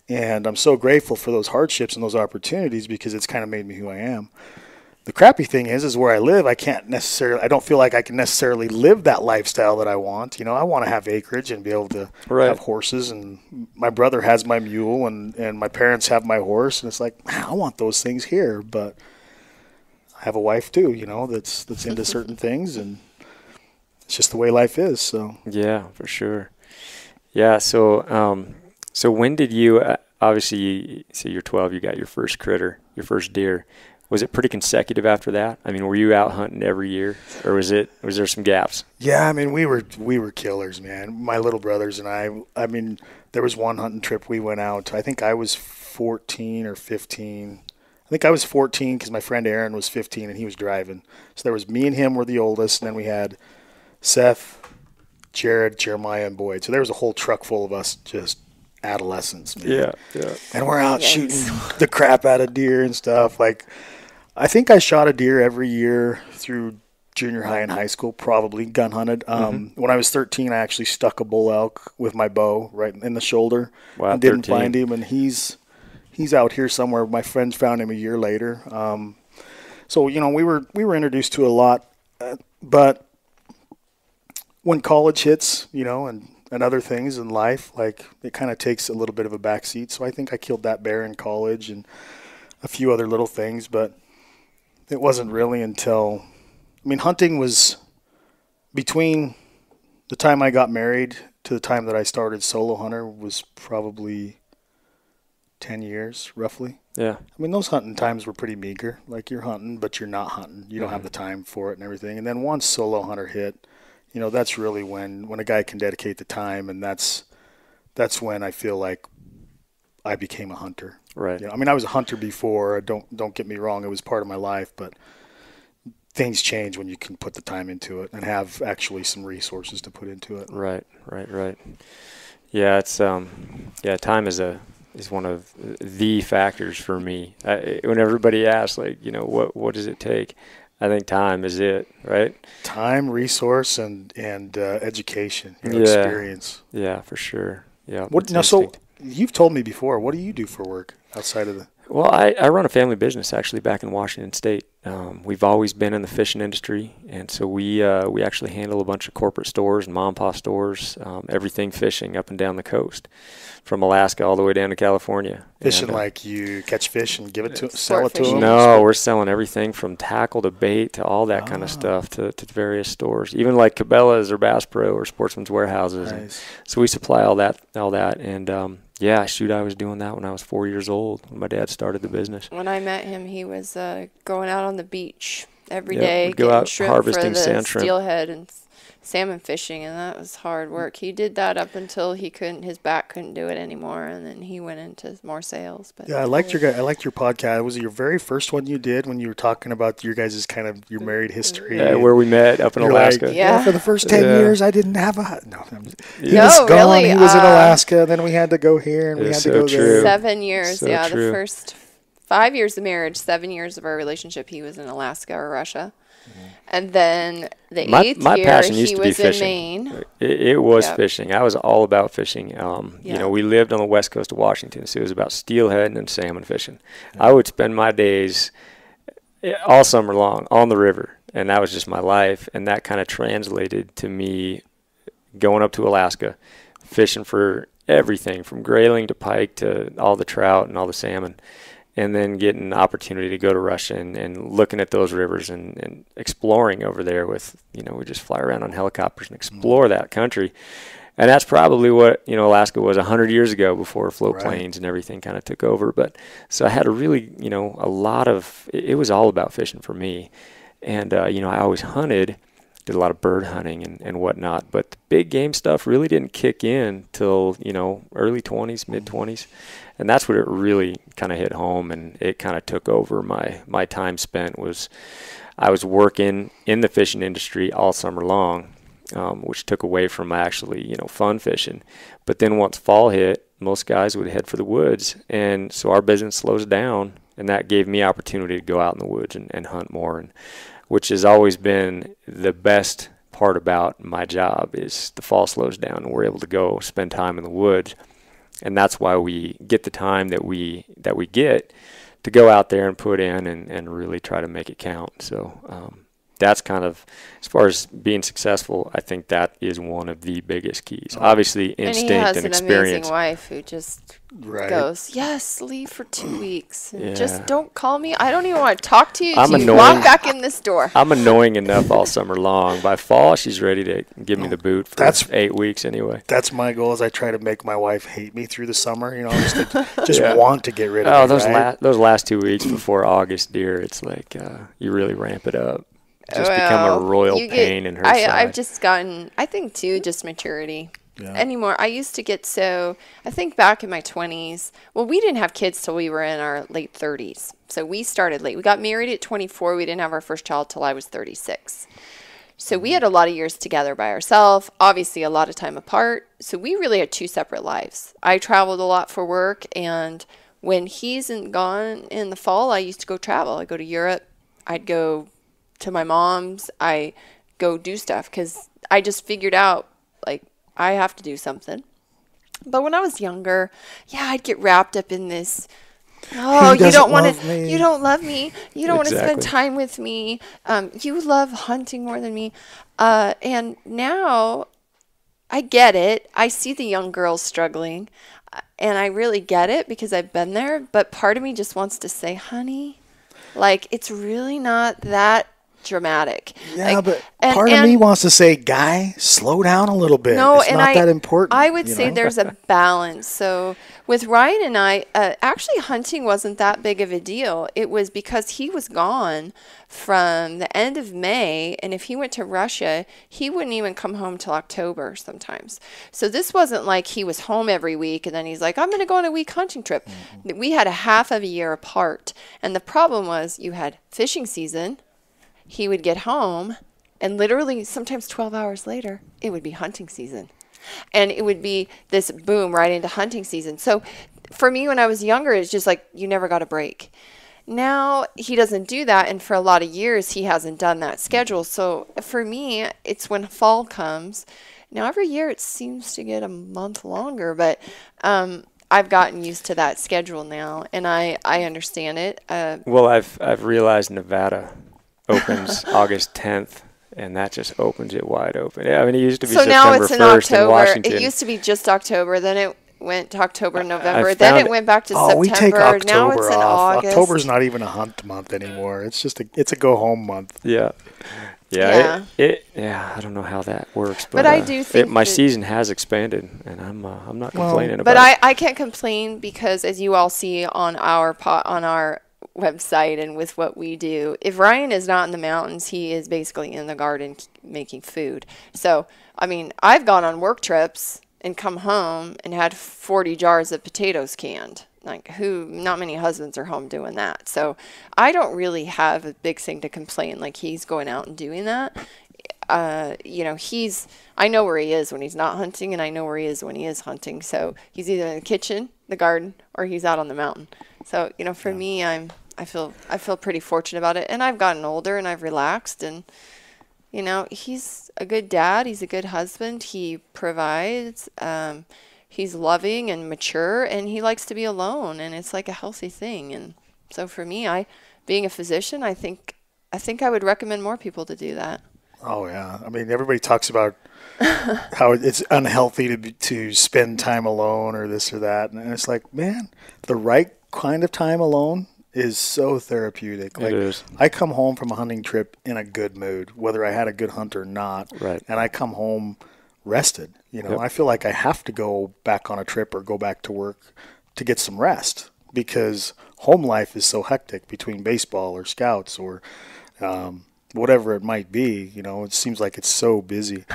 And I'm so grateful for those hardships and those opportunities, because it's kind of made me who I am. The crappy thing is where I live, I don't feel like I can necessarily live that lifestyle that I want. I want to have acreage and be able to have horses, and my brother has my mule, and my parents have my horse, and it's like, man, I want those things here, but I have a wife too, that's into certain things, and it's just the way life is. So yeah, for sure. Yeah. So when did you, obviously, so you're 12, you got your first critter, your first deer. Was it pretty consecutive after that? Were you out hunting every year, or was there some gaps? Yeah, we were killers, man. My little brothers and I there was one hunting trip we went out. I think I was 14 or 15. think I was 14 because my friend Aaron was 15 and he was driving. So there was me and him were the oldest, and then we had Seth, Jared, Jeremiah, and Boyd. So there was a whole truck full of us, just adolescents. Man. Yeah. And we're out shooting the crap out of deer and stuff. Like, I think I shot a deer every year through junior high and high school, probably gun hunted. When I was 13, I actually stuck a bull elk with my bow right in the shoulder. Wow, and didn't 13. find him, and he's out here somewhere. My friends found him a year later. So we were introduced to a lot, but when college hits, and other things in life, like, it kind of takes a little bit of a backseat. So I think I killed that bear in college and a few other little things, but it wasn't really until, hunting was between the time I got married to the time that I started Solohunter was probably 10 years, roughly. Yeah. Those hunting times were pretty meager. Like, you're hunting, but you're not hunting. You don't have the time for it and everything. And then once Solohunter hit, that's really when a guy can dedicate the time, and that's when I feel like I became a hunter. Right. I was a hunter before. Don't get me wrong; it was part of my life, but things change when you can put the time into it and have actually some resources to put into it. Right. Yeah, it's time is one of the factors for me. When everybody asks, like, what does it take? I think time is it, right? Time, resource, and education, experience. Yeah, for sure. Yeah. So you've told me before, what do you do for work outside of the? Well, I run a family business actually back in Washington State. We've always been in the fishing industry, and so we actually handle a bunch of corporate stores and mom and pop stores, everything fishing up and down the coast, from Alaska all the way down to California. Fishing, like you catch fish and sell it to them? No, we're selling everything from tackle to bait to all that kind of stuff to various stores, even like Cabela's or Bass Pro or Sportsman's Warehouses. Nice. And so we supply all that, and I was doing that when I was 4 years old when my dad started the business. When I met him, he was going out on the beach every day, we'd go getting out shrimp harvesting for the sand shrimp. steelhead and salmon fishing, and that was hard work. He did that up until his back couldn't do it anymore, and then he went into more sales. But yeah, I liked your podcast. Was it your very first one you did when you were talking about your guys' kind of your married history? Yeah, where we met up in Alaska. Like, for the first 10 years, I didn't have a no. He No, was gone. really, He was in Alaska. Then we had to go here, and we had to go there. 7 years. So the true. first 5 years of marriage, 7 years of our relationship, he was in Alaska or Russia. And then the eighth my year, passion used he to be was in fishing. Maine. It was fishing. I was all about fishing. Yeah. We lived on the west coast of Washington, so it was about steelhead and salmon fishing. I would spend my days all summer long on the river, and that was just my life. And that kind of translated to me going up to Alaska, fishing for everything from grayling to pike to all the trout and all the salmon. And then getting an opportunity to go to Russia and looking at those rivers and exploring over there with, we just fly around on helicopters and explore that country. And that's probably what, Alaska was 100 years ago before float planes and everything kind of took over. But so I had a really, it was all about fishing for me. And, I always hunted, did a lot of bird hunting and whatnot. But the big game stuff really didn't kick in till, early 20s, mid 20s. And that's what it really kind of hit home, and it kind of took over my time spent I was working in the fishing industry all summer long, which took away from my actually, fun fishing. But then once fall hit, most guys would head for the woods, and so our business slows down, and that gave me opportunity to go out in the woods and hunt more, and which has always been the best part about my job is the fall slows down, and we're able to go spend time in the woods. And that's why we get the time that we get to go out there and put in and really try to make it count. So that's kind of, as far as being successful, I think that is one of the biggest keys. Obviously, instinct and experience. And he has an amazing wife who just goes, yes, leave for 2 weeks. And just don't call me. I don't even want to talk to you until you walk back in this door. I'm annoying enough all summer long. By fall, she's ready to give me the boot for 8 weeks anyway. That's my goal, is I try to make my wife hate me through the summer, just want to get rid of me. Those last 2 weeks before August, dear, it's like you really ramp it up. Just become a royal pain in her side. I've just gotten, I think, too, just maturity. anymore. I used to get I think back in my 20s, well, we didn't have kids till we were in our late 30s. So we started late. We got married at 24. We didn't have our first child till I was 36. So we had a lot of years together by ourselves, obviously a lot of time apart. So we really had two separate lives. I traveled a lot for work, and when he's gone in the fall, I used to go travel. I'd go to Europe. I'd go to my mom's. I go do stuff because I just figured out, like, I have to do something. But when I was younger, I'd get wrapped up in this, oh, you don't want to, you don't love me. You don't want to spend time with me. You love hunting more than me. And now I get it. I see the young girls struggling, and I really get it because I've been there. But part of me just wants to say, honey, like, it's really not that dramatic. Yeah, like, but part of me wants to say, guy, slow down a little bit. No, it's not that important. I would say there's a balance. So with Ryan and I, actually hunting wasn't that big of a deal. It was because he was gone from the end of May, and if he went to Russia, he wouldn't even come home till October sometimes. So this wasn't like he was home every week and then he's like, I'm going to go on a week hunting trip. Mm-hmm. We had a half of a year apart. And the problem was you had fishing season. He would get home, and literally sometimes 12 hours later, it would be hunting season. And it would be this boom right into hunting season. So for me, when I was younger, it's just like you never got a break. Now he doesn't do that, and for a lot of years, he hasn't done that schedule. So for me, it's when fall comes. Now every year it seems to get a month longer, but I've gotten used to that schedule now, and I understand it. Well, I've realized Nevada opens August 10th, and that just opens it wide open. Yeah, I mean, it used to be September 1st now it's in October. in Washington. It used to be just October, then it went to October, November, then it went back to September. We take October now it's in off. August. October's not even a hunt month anymore. It's just it's a go home month. Yeah. Yeah, I don't know how that works, but I do think my season has expanded, and I'm not complaining about it. But I can't complain because, as you all see on our website and with what we do, if Ryan is not in the mountains, he is basically in the garden making food. So, I mean, I've gone on work trips and come home and had 40 jars of potatoes canned. Like, not many husbands are home doing that. So I don't really have a big thing to complain. Like, he's going out and doing that. I know where he is when he's not hunting, and I know where he is when he is hunting. So he's either in the kitchen, the garden, or he's out on the mountain. So, for me, I feel pretty fortunate about it. And I've gotten older and I've relaxed, and, he's a good dad. He's a good husband. He provides, he's loving and mature, and he likes to be alone, and it's like a healthy thing. And so for me, being a physician, I think I would recommend more people to do that. Oh yeah. I mean, everybody talks about how it's unhealthy to spend time alone or this or that. And it's like, man, the right kind of time alone is so therapeutic. Like, it is. I come home from a hunting trip in a good mood, whether I had a good hunt or not. Right. And I come home rested. Yep. I feel like I have to go back on a trip or go back to work to get some rest because home life is so hectic between baseball or scouts or whatever it might be. It seems like it's so busy.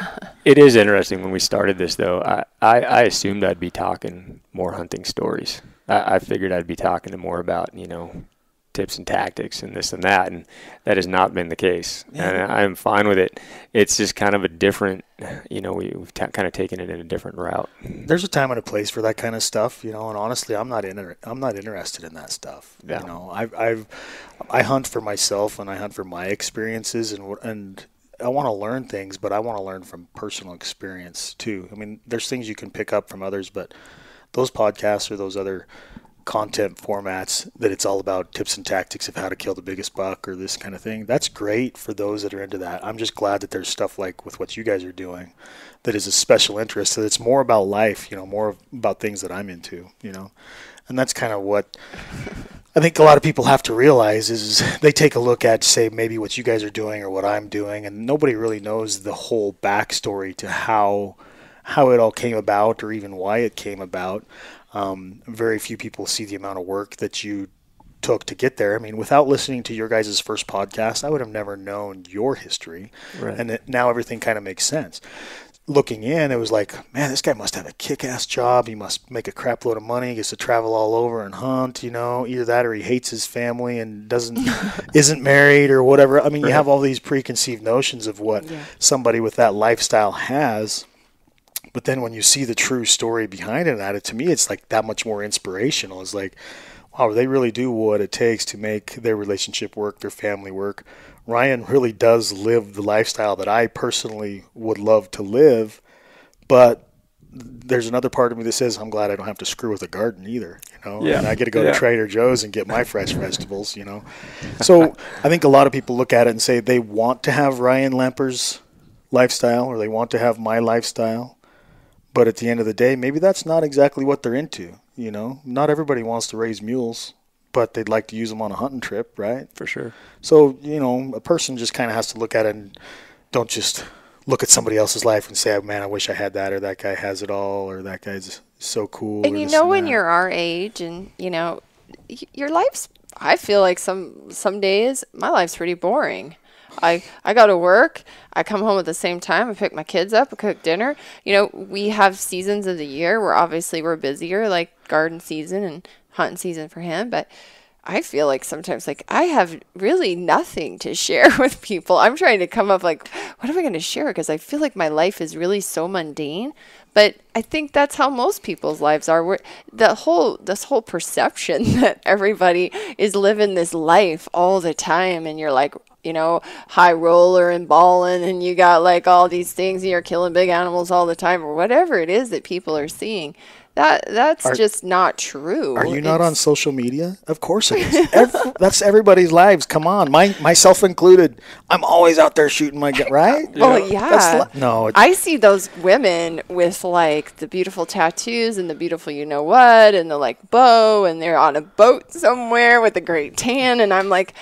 It is interesting. When we started this, though, I assumed I'd be talking more hunting stories. I figured I'd be talking more about, tips and tactics and this and that, and that has not been the case. Yeah. And I'm fine with it. It's just kind of a different, we've kind of taken it in a different route. There's a time and a place for that kind of stuff, and honestly, I'm not interested in that stuff. Yeah. I hunt for myself and I hunt for my experiences, and I want to learn things, but I want to learn from personal experience too. I mean, there's things you can pick up from others, but those podcasts or those other content formats that it's all about tips and tactics of how to kill the biggest buck or this kind of thing, that's great for those that are into that. I'm just glad that there's stuff like with what you guys are doing that is a special interest, that it's more about life, more about things that I'm into, and that's kind of what I think a lot of people have to realize is they take a look at, say, maybe what you guys are doing or what I'm doing, and nobody really knows the whole backstory to how it all came about or even why it came about. Very few people see the amount of work that you took to get there. I mean, without listening to your guys' first podcast, I would have never known your history. Right. And now everything kind of makes sense. looking in, it was like, man, this guy must have a kick-ass job. He must make a crap load of money. He gets to travel all over and hunt, either that or he hates his family and isn't married or whatever. I mean, you have all these preconceived notions of what somebody with that lifestyle has. But then when you see the true story behind it, to me, it's like that much more inspirational. It's like, wow, they really do what it takes to make their relationship work, their family work. Ryan really does live the lifestyle that I personally would love to live, but there's another part of me that says I'm glad I don't have to screw with a garden either, and I get to go to Trader Joe's and get my fresh vegetables, So I think a lot of people look at it and say they want to have Ryan Lemper's lifestyle or they want to have my lifestyle, but at the end of the day, maybe that's not exactly what they're into, Not everybody wants to raise mules, but they'd like to use them on a hunting trip, right? For sure. So, a person just kind of has to look at it and don't just look at somebody else's life and say, oh, man, I wish I had that, or that guy has it all, or that guy's so cool. And when you're our age and, your life's, I feel like some days my life's pretty boring. I go to work, I come home at the same time, I pick my kids up, I cook dinner. We have seasons of the year where obviously we're busier, like garden season and hunting season for him, but I feel like sometimes I have really nothing to share with people. I'm trying to come up what am I going to share? Because I feel like my life is really so mundane, but I think that's how most people's lives are. This whole perception that everybody is living this life all the time, and you're high roller and balling, and you got all these things, and you're killing big animals all the time, or whatever it is that people are seeing. That's just not true. Are you not on social media? Of course it is. That's everybody's lives. Come on, myself included. I'm always out there shooting my gun, right? Oh yeah. No, I see those women with the beautiful tattoos and the beautiful what and the bow, and they're on a boat somewhere with a great tan, and I'm like,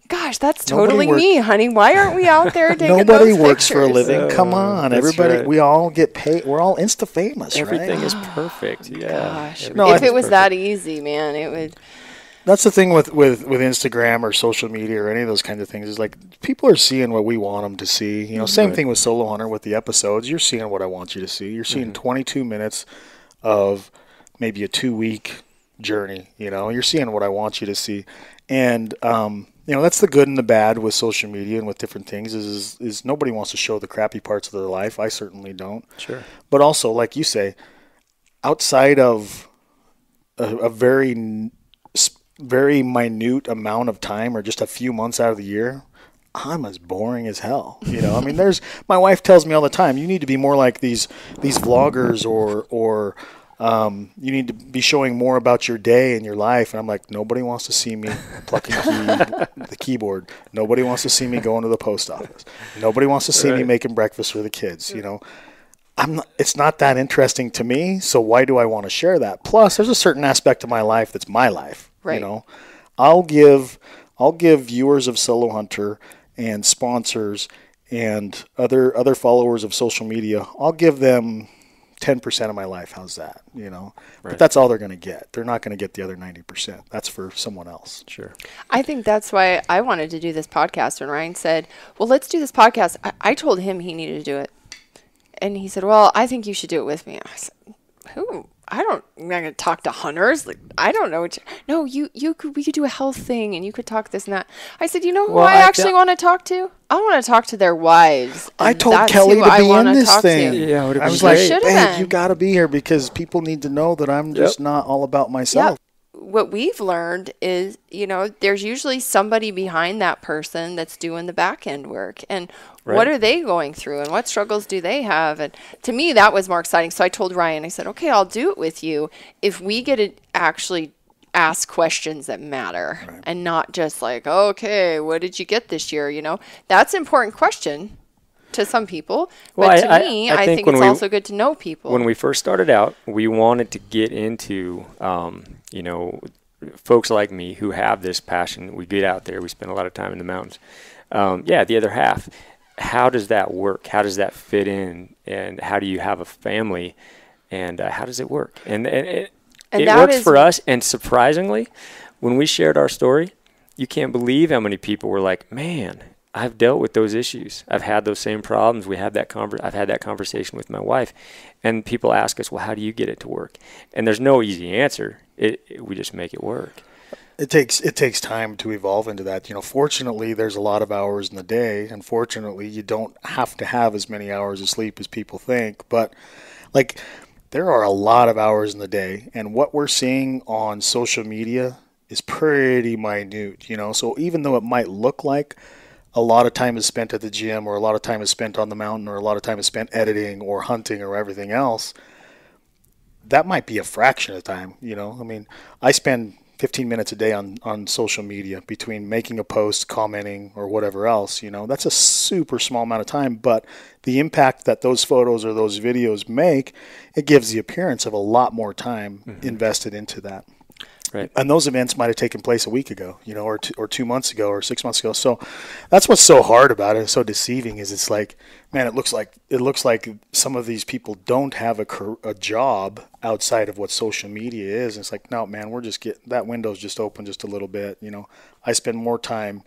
gosh, that's totally me, honey. Why aren't we out there taking Nobody those works pictures? for a living. Come on, everybody. Right. We all get paid. We're all Insta famous, Everything right? is perfect. Yeah. Gosh, if it was that easy, man, it would. That's the thing with Instagram or social media or any of those kinds of things is people are seeing what we want them to see. Same thing with Solohunter with the episodes. You're seeing what I want you to see. You're seeing 22 minutes of maybe a 2-week journey. You're seeing what I want you to see, and that's the good and the bad with social media and with different things is nobody wants to show the crappy parts of their life. I certainly don't. Sure. But also, like you say, outside of a very, very minute amount of time or just a few months out of the year, I'm as boring as hell. My wife tells me all the time, you need to be more like these vloggers or you need to be showing more about your day and your life. And I'm like, nobody wants to see me plucking the keyboard. Nobody wants to see me going to the post office. Nobody wants to see me making breakfast for the kids. It's not that interesting to me. So why do I want to share that? Plus, there's a certain aspect of my life that's my life. Right. I'll give viewers of Solohunter and sponsors and other followers of social media, I'll give them 10% of my life. How's that? But that's all they're going to get. They're not going to get the other 90%. That's for someone else. Sure. I think that's why I wanted to do this podcast. When Ryan said, well, let's do this podcast, I told him he needed to do it. And he said, well, I think you should do it with me. I said, who? I'm not going to talk to hunters. I don't know. We could do a health thing and you could talk this and that. I said, who I actually want to talk to? I want to talk to their wives. I told Kelly to be in this thing. Yeah, I was like, babe, you got to be here because people need to know that I'm just not all about myself. Yep. What we've learned is, there's usually somebody behind that person that's doing the back end work. And what are they going through and what struggles do they have? And to me, that was more exciting. So I told Ryan, I said, okay, I'll do it with you if we get to actually ask questions that matter and not just okay, what did you get this year? That's an important question to some people. But to me, I think it's also good to know people. When we first started out, we wanted to get into, folks like me who have this passion. We get out there. We spend a lot of time in the mountains. The other half, how does that work? How does that fit in? And how do you have a family? And how does it work? And it works for us. And surprisingly, when we shared our story, you can't believe how many people were like, man, I've dealt with those issues. I've had those same problems. I've had that conversation with my wife, and people ask us, well, how do you get it to work? And there's no easy answer. We just make it work. It takes time to evolve into that. Fortunately, there's a lot of hours in the day. Unfortunately, you don't have to have as many hours of sleep as people think. But there are a lot of hours in the day, and what we're seeing on social media is pretty minute. So even though it might look like a lot of time is spent at the gym, or a lot of time is spent on the mountain, or a lot of time is spent editing or hunting or everything else, that might be a fraction of the time. I spend 15 minutes a day on social media between making a post, commenting, or whatever else. That's a super small amount of time, but the impact that those photos or those videos make, it gives the appearance of a lot more time invested into that. Right. And those events might have taken place a week ago, or 2 months ago, or 6 months ago. So that's what's so hard about it, it's so deceiving, is it's like, man, it looks like some of these people don't have a job outside of what social media is. And it's like, no, man, that window's just open just a little bit. I spend more time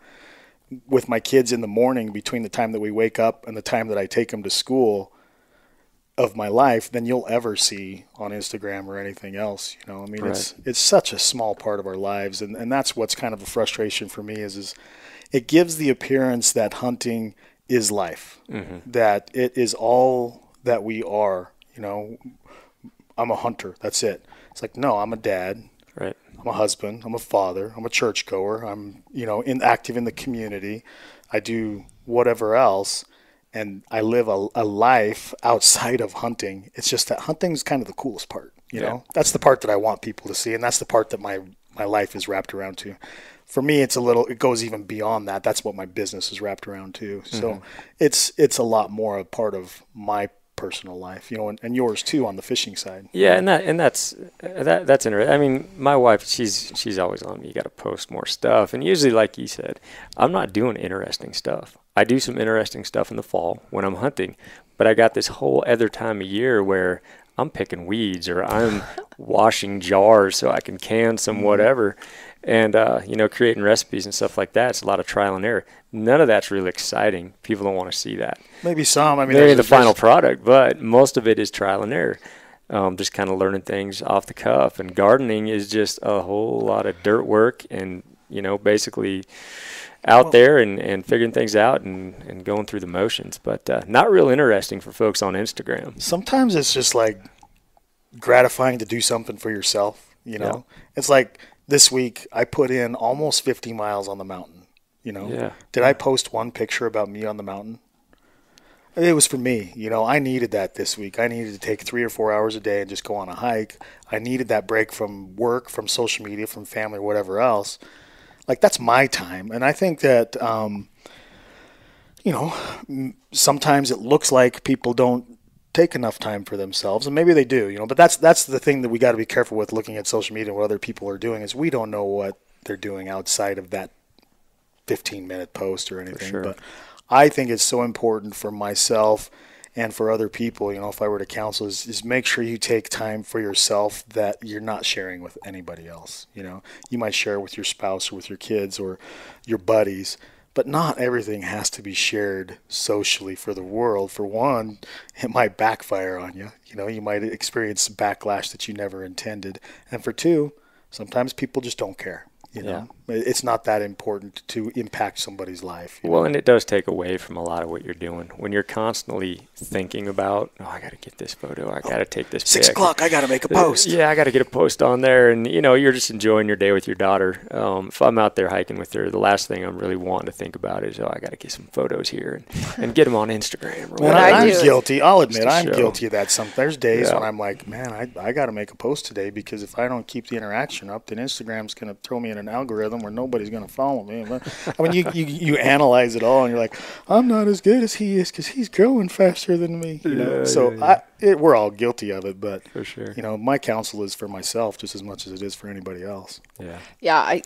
with my kids in the morning between the time that we wake up and the time that I take them to school of my life than you'll ever see on Instagram or anything else. Right. It's such a small part of our lives, and that's what's kind of a frustration for me is it gives the appearance that hunting is life, that it is all that we are. I'm a hunter, that's it. It's like, no, I'm a dad. Right. I'm a husband, I'm a father, I'm a churchgoer, I'm active in the community, I do whatever else. And I live a life outside of hunting. It's just that hunting's kind of the coolest part, you know? That's the part that I want people to see, and that's the part that my life is wrapped around to. For me, it goes even beyond that. That's what my business is wrapped around to. So it's a lot more a part of my personal life, and yours too on the fishing side. Yeah, and that's interesting. I mean, my wife, she's always on me. You got to post more stuff, and usually, like you said, I'm not doing interesting stuff. I do some interesting stuff in the fall when I'm hunting, but I got this whole other time of year where I'm picking weeds or I'm washing jars so I can can some whatever, and creating recipes and stuff like that. It's a lot of trial and error. None of that's really exciting. People don't want to see that. Maybe some. I mean, maybe the final product, but most of it is trial and error. Just kind of learning things off the cuff. And gardening is just a whole lot of dirt work and, basically out there and figuring things out and going through the motions. But not real interesting for folks on Instagram. Sometimes it's just like gratifying to do something for yourself, Yeah. It's like this week I put in almost 50 miles on the mountain, Yeah. Did I post one picture about me on the mountain? It was for me. I needed that this week. I needed to take 3 or 4 hours a day and just go on a hike. I needed that break from work, from social media, from family, whatever else. Like, that's my time. And I think that, sometimes it looks like people don't take enough time for themselves, and maybe they do, but that's the thing that we got to be careful with looking at social media and what other people are doing is we don't know what they're doing outside of that 15-minute post or anything. Sure. But I think it's so important for myself and for other people, if I were to counsel, is make sure you take time for yourself that you're not sharing with anybody else. You might share with your spouse or with your kids or your buddies, but not everything has to be shared socially for the world. For one, it might backfire on you. You might experience backlash that you never intended. And for two, sometimes people just don't care. It's not that important to impact somebody's life. Well, and it does take away from a lot of what you're doing. When you're constantly thinking about, I got to get this photo, I got to take this 6 pic. o'clock, I got to make a post. Yeah, I got to get a post on there. And, you're just enjoying your day with your daughter. If I'm out there hiking with her, the last thing I'm really wanting to think about is, I got to get some photos here and get them on Instagram. Or Man, I'm guilty. I'll admit I'm show. Guilty of that. There's days when I'm like, man, I got to make a post today because if I don't keep the interaction up, then Instagram's going to throw me in an algorithm where nobody's going to follow me. I mean, you analyze it all, and you're like, I'm not as good as he is because he's growing faster than me. We're all guilty of it, but for sure. My counsel is for myself just as much as it is for anybody else. Yeah.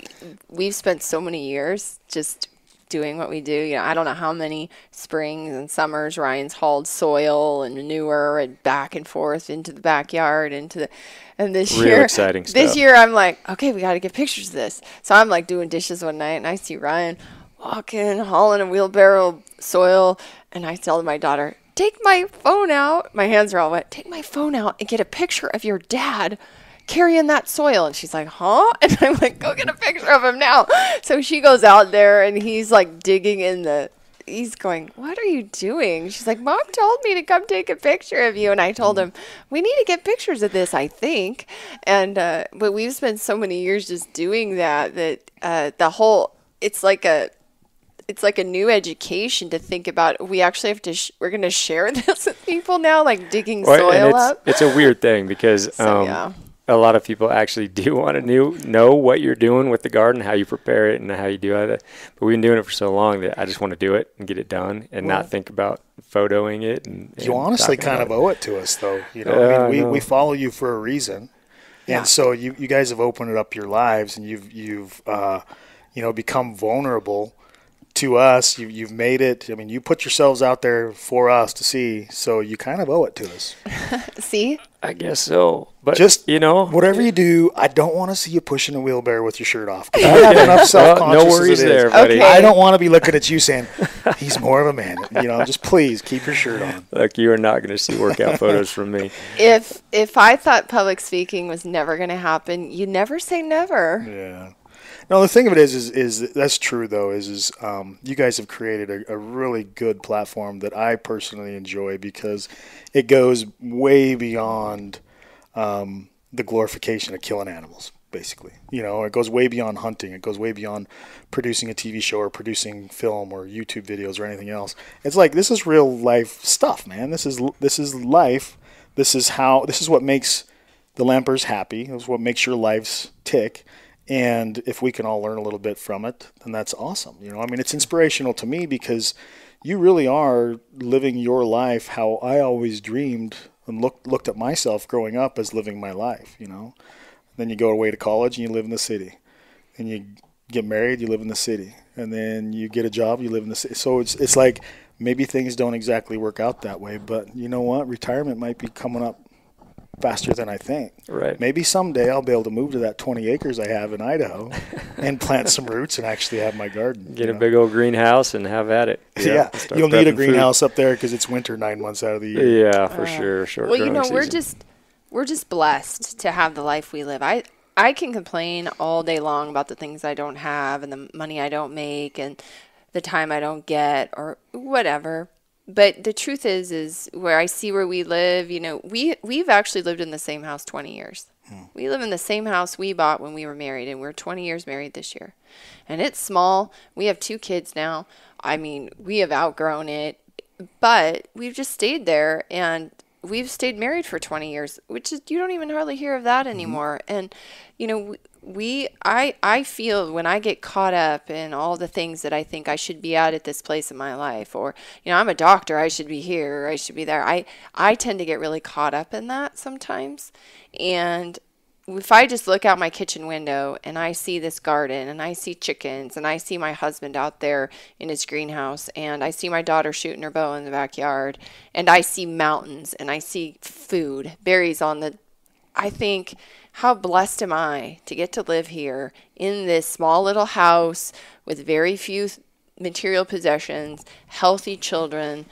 We've spent so many years just doing what we do. I don't know how many springs and summers Ryan's hauled soil and manure and back and forth into the backyard and this Real year, exciting stuff. This year I'm like, okay, we got to get pictures of this. So I'm like doing dishes one night and I see Ryan walking, hauling a wheelbarrow soil. And I tell my daughter, take my phone out. My hands are all wet. Take my phone out and get a picture of your dad carrying that soil. And she's like, huh? And I'm like, go get a picture of him now. So she goes out there and he's like digging in he's going, what are you doing? She's like, Mom told me to come take a picture of you. And I told him, we need to get pictures of this, I think. And, but we've spent so many years just doing that it's like a new education to think about. We actually have to, we're going to share this with people now, like digging soil up. It's a weird thing because a lot of people actually do want to know what you're doing with the garden, how you prepare it and how you do it. But we've been doing it for so long that I just want to do it and get it done and not think about photoing it. And you honestly kind of owe it to us, though. You know, I mean, we follow you for a reason. And so you guys have opened up your lives and you've become vulnerable to us. You've made it. I mean, you put yourselves out there for us to see, so you kind of owe it to us. See? I guess so. But just, whatever you do, I don't want to see you pushing a wheelbarrow with your shirt off. I have enough self-conscious. No worries there, Okay. buddy. I don't want to be looking at you saying, he's more of a man. Just please keep your shirt on. Look, you are not going to see workout photos from me. If I thought public speaking was never going to happen, you never say never. Yeah. No, the thing of it is that's true though. Is you guys have created a really good platform that I personally enjoy because it goes way beyond the glorification of killing animals. Basically, it goes way beyond hunting. It goes way beyond producing a TV show or producing film or YouTube videos or anything else. It's like this is real life stuff, man. This is life. This is what makes the Lampers happy. This is what makes your lives tick. And if we can all learn a little bit from it, then that's awesome. I mean, it's inspirational to me because you really are living your life how I always dreamed and looked at myself growing up as living my life, Then you go away to college and you live in the city. And you get married, you live in the city. And then you get a job, you live in the city. So it's like maybe things don't exactly work out that way. But you know what? Retirement might be coming up faster than I think. Right. Maybe someday I'll be able to move to that 20 acres I have in Idaho and plant some roots and actually have my garden. Get a big old greenhouse and have at it. Yeah. You'll need a greenhouse up there because it's winter 9 months out of the year. Yeah, for sure. Short growing season. we're just blessed to have the life we live. I can complain all day long about the things I don't have and the money I don't make and the time I don't get or whatever. But the truth is where I see where we live, we've actually lived in the same house 20 years. We live in the same house we bought when we were married, and we're 20 years married this year. And it's small. We have 2 kids now. I mean, we have outgrown it, but we've just stayed there, and we've stayed married for 20 years, which is, you don't even hardly hear of that anymore. And, I feel when I get caught up in all the things that I think I should be at this place in my life, or, I'm a doctor, I should be here, or I should be there. I tend to get really caught up in that sometimes. And if I just look out my kitchen window and I see this garden and I see chickens and I see my husband out there in his greenhouse and I see my daughter shooting her bow in the backyard and I see mountains and I see food, berries I think, how blessed am I to get to live here in this small little house with very few material possessions, healthy children,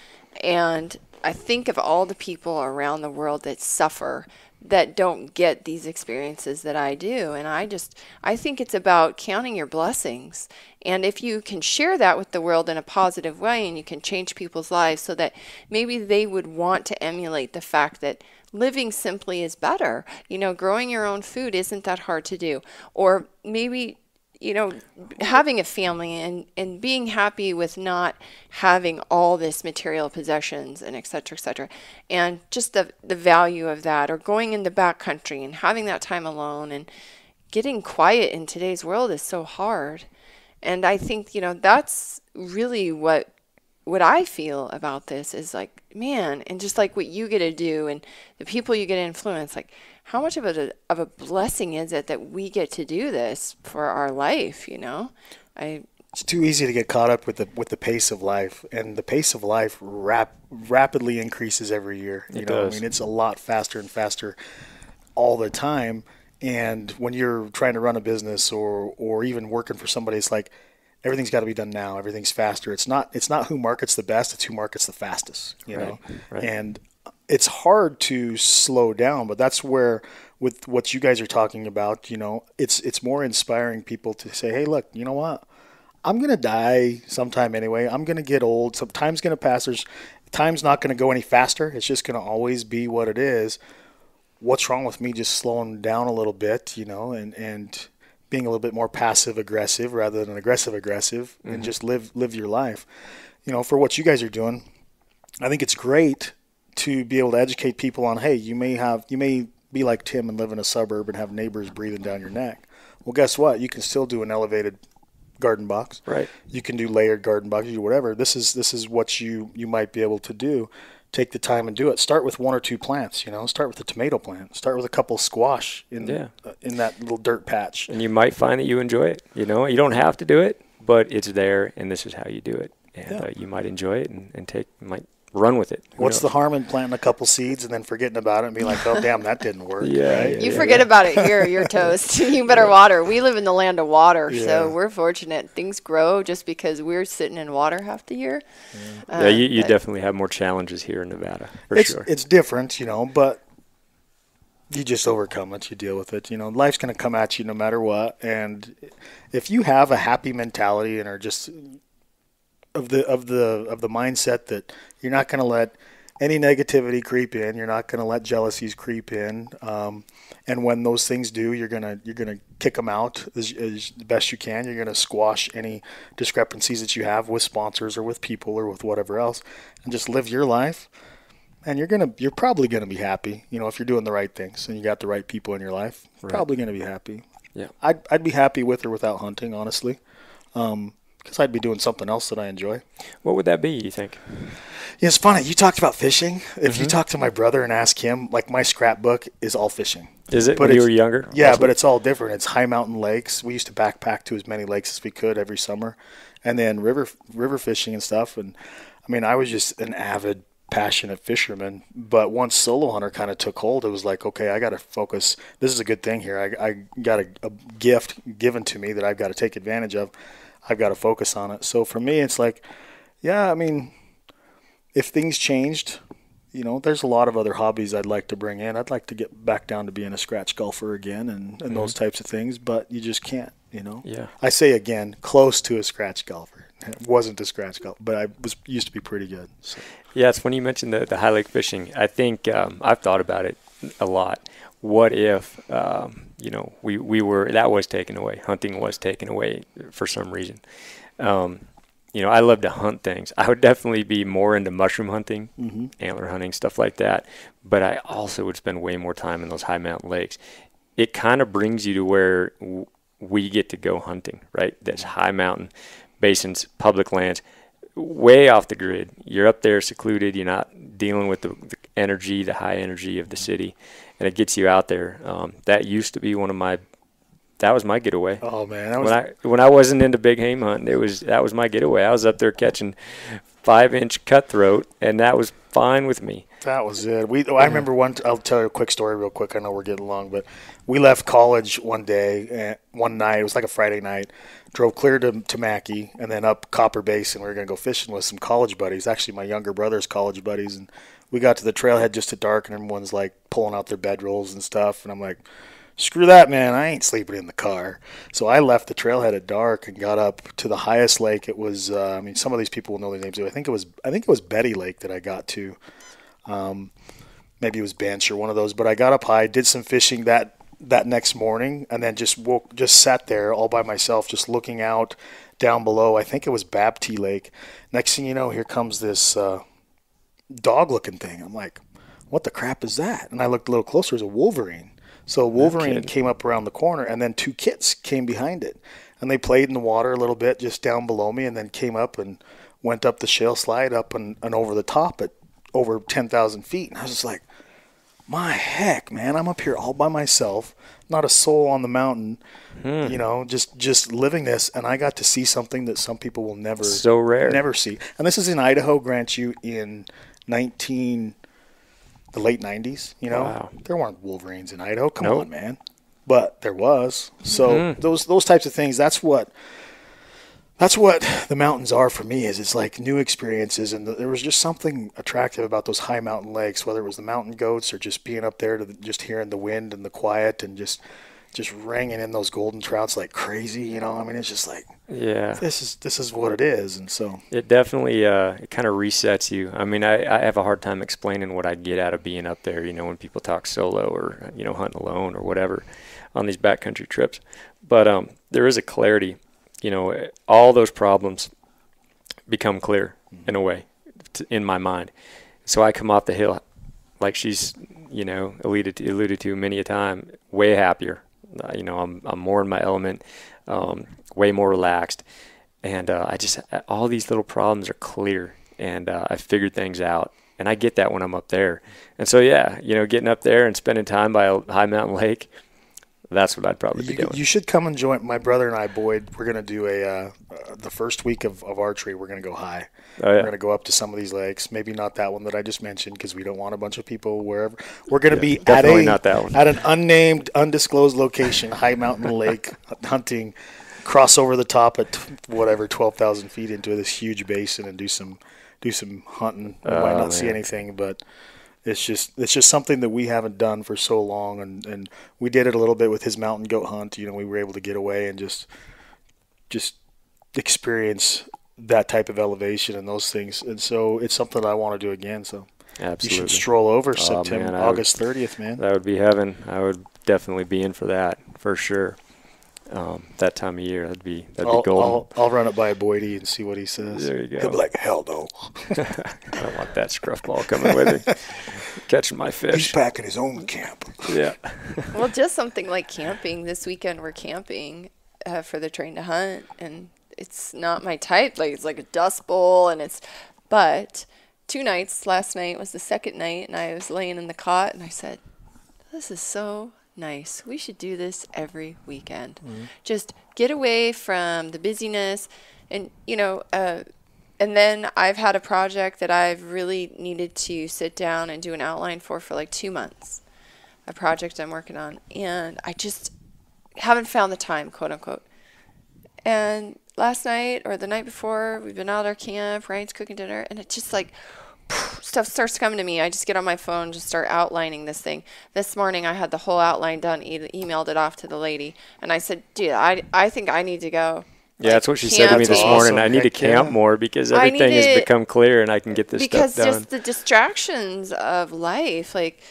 and I think of all the people around the world that suffer, that don't get these experiences that I do. And I think it's about counting your blessings. And if you can share that with the world in a positive way and you can change people's lives so that maybe they would want to emulate the fact that living simply is better. Growing your own food isn't that hard to do. Or maybe, having a family and being happy with not having all this material possessions and et cetera, and just the value of that, or going in the backcountry and having that time alone and getting quiet in today's world is so hard. And I think, that's really what I feel about this is like, man, and just like what you get to do and the people you get to influence, like how much of a blessing is it that we get to do this for our life, It's too easy to get caught up with the pace of life, and the pace of life rapidly increases every year. It does. I mean, it's a lot faster and faster all the time. And when you're trying to run a business or even working for somebody, it's like everything's got to be done now. Everything's faster. It's not who markets the best. It's who markets the fastest, you know? Right. And it's hard to slow down, but that's where, with what you guys are talking about, you know, it's more inspiring people to say, hey, look, you know what? I'm going to die sometime anyway. I'm going to get old. Some time's going to pass. Time's not going to go any faster. It's just going to always be what it is. What's wrong with me just slowing down a little bit, you know, and being a little bit more passive aggressive rather than aggressive and just live your life. You know, for what you guys are doing, I think it's great to be able to educate people on, hey, you may be like Tim and live in a suburb and have neighbors breathing down your neck. Well, guess what? You can still do an elevated garden box. Right. You can do layered garden boxes, you do whatever. This is what you might be able to do. Take the time and do it. Start with 1 or 2 plants, you know. Start with a tomato plant. Start with a couple of squash in that little dirt patch. And you might find that you enjoy it. You know, you don't have to do it, but it's there, and this is how you do it. And you might enjoy it and might run with it. What's the harm in planting a couple seeds and then forgetting about it and being like, oh, damn, that didn't work. Right? You forget about it here, you're toast. You better water. We live in the land of water, so we're fortunate. Things grow just because we're sitting in water half the year. You definitely have more challenges here in Nevada, for sure. It's different, you know, but you just overcome it. You deal with it. You know, life's going to come at you no matter what. And if you have a happy mentality and are just of the mindset that you're not going to let any negativity creep in, you're not going to let jealousies creep in, and when those things do, you're gonna kick them out as best you can. You're gonna squash any discrepancies that you have with sponsors or with people or with whatever else, and just live your life. And you're probably gonna be happy, you know, if you're doing the right things and you got the right people in your life. You're probably gonna be happy. Yeah, I'd be happy with or without hunting, honestly. Because I'd be doing something else that I enjoy. What would that be, you think? Yeah, it's funny. You talked about fishing. If you talk to my brother and ask him, like my scrapbook is all fishing. Is it when you were younger? Yeah, but it's all different. It's high mountain lakes. We used to backpack to as many lakes as we could every summer. And then river fishing and stuff. And, I mean, I was just an avid, passionate fisherman. But once Solohunter kind of took hold, it was like, okay, I got to focus. This is a good thing here. I got a gift given to me that I've got to take advantage of. I've got to focus on it. So for me, it's like, yeah, I mean, if things changed, you know, there's a lot of other hobbies I'd like to bring in. I'd like to get back down to being a scratch golfer again and those types of things, but you just can't, you know. Yeah. I say again, close to a scratch golfer. It wasn't a scratch golfer, but I used to be pretty good. So. Yeah, it's when you mentioned the high lake fishing. I think I've thought about it a lot. What if, you know, we were, that was taken away. Hunting was taken away for some reason. You know, I love to hunt things. I would definitely be more into mushroom hunting, antler hunting, stuff like that. But I also would spend way more time in those high mountain lakes. It kind of brings you to where we get to go hunting, right? That's high mountain basins, public lands, way off the grid. You're up there secluded. You're not dealing with the energy, the high energy of the city. And it gets you out there. That used to be that was my getaway. Oh man, when I wasn't into big game hunting, that was my getaway. I was up there catching 5-inch cutthroat, and that was fine with me. That was it. I remember I'll tell you a quick story real quick. I know we're getting long, but we left college one night. It was like a Friday night. Drove clear to Mackey and then up Copper Basin. We were going to go fishing with some college buddies, actually my younger brother's college buddies. And we got to the trailhead just at dark, and everyone's like pulling out their bedrolls and stuff. And I'm like, screw that, man. I ain't sleeping in the car. So I left the trailhead at dark and got up to the highest lake. It was, I mean, some of these people will know their names. I think it was Betty Lake that I got to. Maybe it was Bench or one of those. But I got up high, did some fishing that next morning, and then just sat there all by myself, just looking out down below. I think it was Baptiste Lake. Next thing you know, here comes this dog-looking thing. I'm like, what the crap is that? And I looked a little closer. It was a wolverine. So wolverine came up around the corner, and then 2 kits came behind it. And they played in the water a little bit just down below me, and then came up and went up the shale slide up and over the top at over 10,000 feet. And I was just like, my heck, man, I'm up here all by myself, not a soul on the mountain, you know, just living this. And I got to see something that some people will never see. And this is in Idaho, grant you, in the late 90s, you know. Wow. There weren't wolverines in Idaho. Come on, man. But there was. So those types of things, that's what That's what the mountains are for me. Is it's like new experiences, and there was just something attractive about those high mountain lakes, whether it was the mountain goats or just being up there to just hearing the wind and the quiet and just ringing in those golden trouts like crazy. You know, I mean, it's just like, Yeah. this is what it is, and so It definitely it kind of resets you. I mean, I have a hard time explaining what I get out of being up there, you know, when people talk solo or, you know, hunting alone or whatever on these backcountry trips. But there is a clarity, you know, all those problems become clear in a way in my mind. So I come off the hill, like she's, you know, alluded to many a time, way happier. You know, I'm more in my element, way more relaxed. And all these little problems are clear, and I figured things out. And I get that when I'm up there. And so, yeah, you know, getting up there and spending time by a high mountain lake, that's what I'd probably be doing. You should come and join my brother and I, Boyd. We're going to do the first week of archery. We're going to go high. Oh, yeah. We're going to go up to some of these lakes. Maybe not that one that I just mentioned because we don't want a bunch of people wherever. We're going to be not that one. at an unnamed, undisclosed location, high mountain lake, hunting, cross over the top at 12,000 feet into this huge basin and do some hunting. We might not see anything, but it's just something that we haven't done for so long, and we did it a little bit with his mountain goat hunt. You know, we were able to get away and just experience that type of elevation and those things, and so it's something I want to do again. So Absolutely. you should stroll over Man, August 30th, man. That would be heaven. I would definitely be in for that for sure. That time of year, that'd be golden. I'll run it by Boydie and see what he says. There you go. He'll be like, hell no. I don't want that scruff ball coming with me, catching my fish. He's packing his own camp. Yeah. Well, just something like camping. This weekend we're camping for the Train to Hunt, and it's not my type. Like, it's like a dust bowl, but 2 nights. Last night was the second night, and I was laying in the cot, and I said, this is so nice. We should do this every weekend. Mm-hmm. Just get away from the busyness, and, you know, and then I've had a project that I've really needed to sit down and do an outline for like 2 months, a project I'm working on, and I just haven't found the time, quote unquote. And last night or the night before, we've been out at our camp, Ryan's cooking dinner, and it just like stuff starts coming to me. I just get on my phone, just start outlining this thing. This morning I had the whole outline done, emailed it off to the lady, and I said, dude, I think I need to go. Yeah, that's what she said to me this morning. I need to camp more because everything has become clear and I can get this stuff done. Because just the distractions of life, like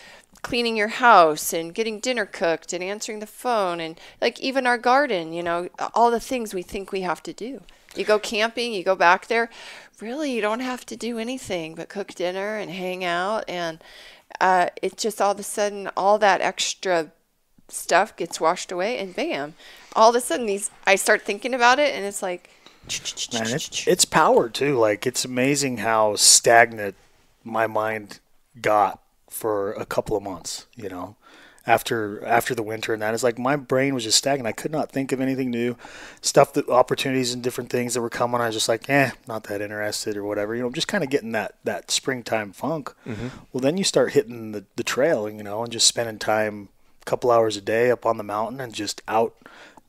cleaning your house and getting dinner cooked and answering the phone and like even our garden, you know, all the things we think we have to do. You go camping, you go back there, really you don't have to do anything but cook dinner and hang out, and it's just all of a sudden all that extra stuff gets washed away, and bam, all of a sudden I start thinking about it, and it's like, man, it's power too. Like, it's amazing how stagnant my mind got for a couple of months, you know, after the winter, and that is like my brain was just stagnant. I could not think of anything new, opportunities and different things that were coming. I was just like, not that interested or whatever, you know, just kind of getting that springtime funk. Mm-hmm. Well, then you start hitting the trail, you know, and just spending time, a couple hours a day up on the mountain and just out.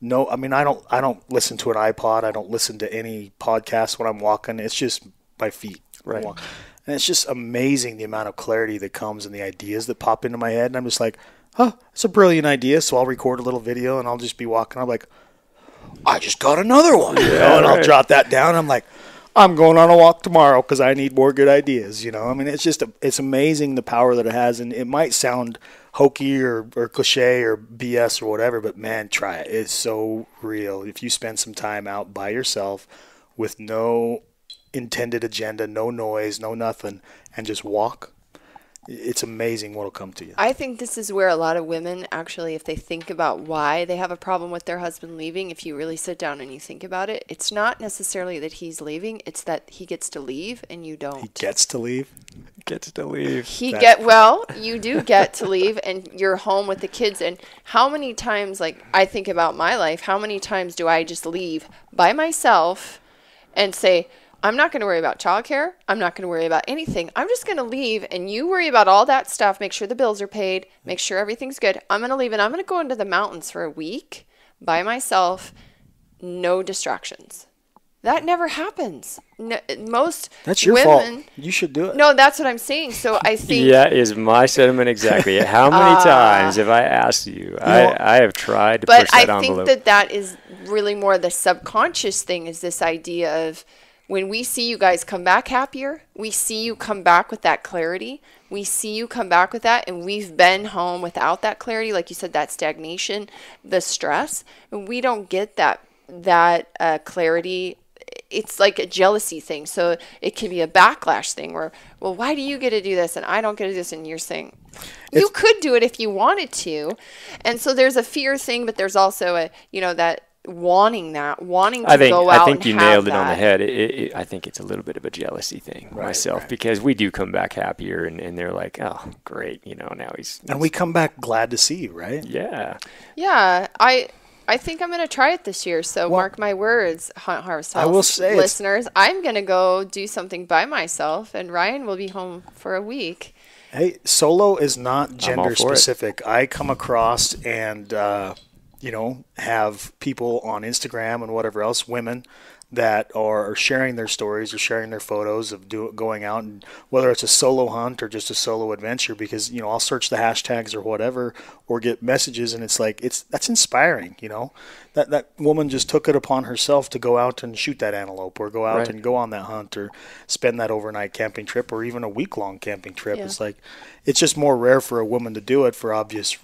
No, I mean, I don't listen to an iPod. I don't listen to any podcast when I'm walking. It's just my feet. Right. And it's just amazing the amount of clarity that comes and the ideas that pop into my head. And I'm just like, it's a brilliant idea. So I'll record a little video and I'll just be walking. I'm like, I just got another one. You know? And I'll jot that down. I'm like, I'm going on a walk tomorrow because I need more good ideas. You know, I mean, it's amazing the power that it has. And it might sound hokey or cliche or BS or whatever, but man, try it. It's so real. If you spend some time out by yourself with no intended agenda, no noise, no nothing, and just walk, it's amazing what'll come to you. I think this is where a lot of women actually, if they think about why they have a problem with their husband leaving, if you really sit down and you think about it, it's not necessarily that he's leaving, it's that he gets to leave and you don't. He gets to leave? Gets to leave. You do get to leave and you're home with the kids. And how many times, like, I think about my life, how many times do I just leave by myself and say, I'm not going to worry about childcare. I'm not going to worry about anything. I'm just going to leave, and you worry about all that stuff. Make sure the bills are paid. Make sure everything's good. I'm going to leave, and I'm going to go into the mountains for a week by myself. No distractions. That never happens. No, most That's your women, fault. You should do it. No, that's what I'm saying. So I think That is my sentiment exactly. How many times have I asked you? I have tried to push that I envelope. think that is really more the subconscious thing, is this idea of when we see you guys come back happier, we see you come back with that clarity. We see you come back with that, and we've been home without that clarity. Like you said, that stagnation, the stress, and we don't get that clarity. It's like a jealousy thing. So it can be a backlash thing where, well, why do you get to do this and I don't get to do this? And you're saying you could do it if you wanted to. And so there's a fear thing, but there's also a, that wanting to go out. I think and you have nailed it that. on the head. I think it's a little bit of a jealousy thing myself, because we do come back happier, and they're like, oh, great. Now he's. And we come back glad to see you, right? Yeah. Yeah. I think I'm going to try it this year. So mark my words, Hunt Harvest Health I will say listeners. I'm going to go do something by myself, and Ryan will be home for a week. Hey, solo is not gender specific. I come across and, have people on Instagram and whatever else, women that are sharing their stories or sharing their photos of going out, and whether it's a solo hunt or just a solo adventure, because I'll search the hashtags or whatever, or get messages, and it's like that's inspiring. That woman just took it upon herself to go out and shoot that antelope, or go out and go on that hunt, or spend that overnight camping trip, or even a week-long camping trip. It's like, it's just more rare for a woman to do it for obvious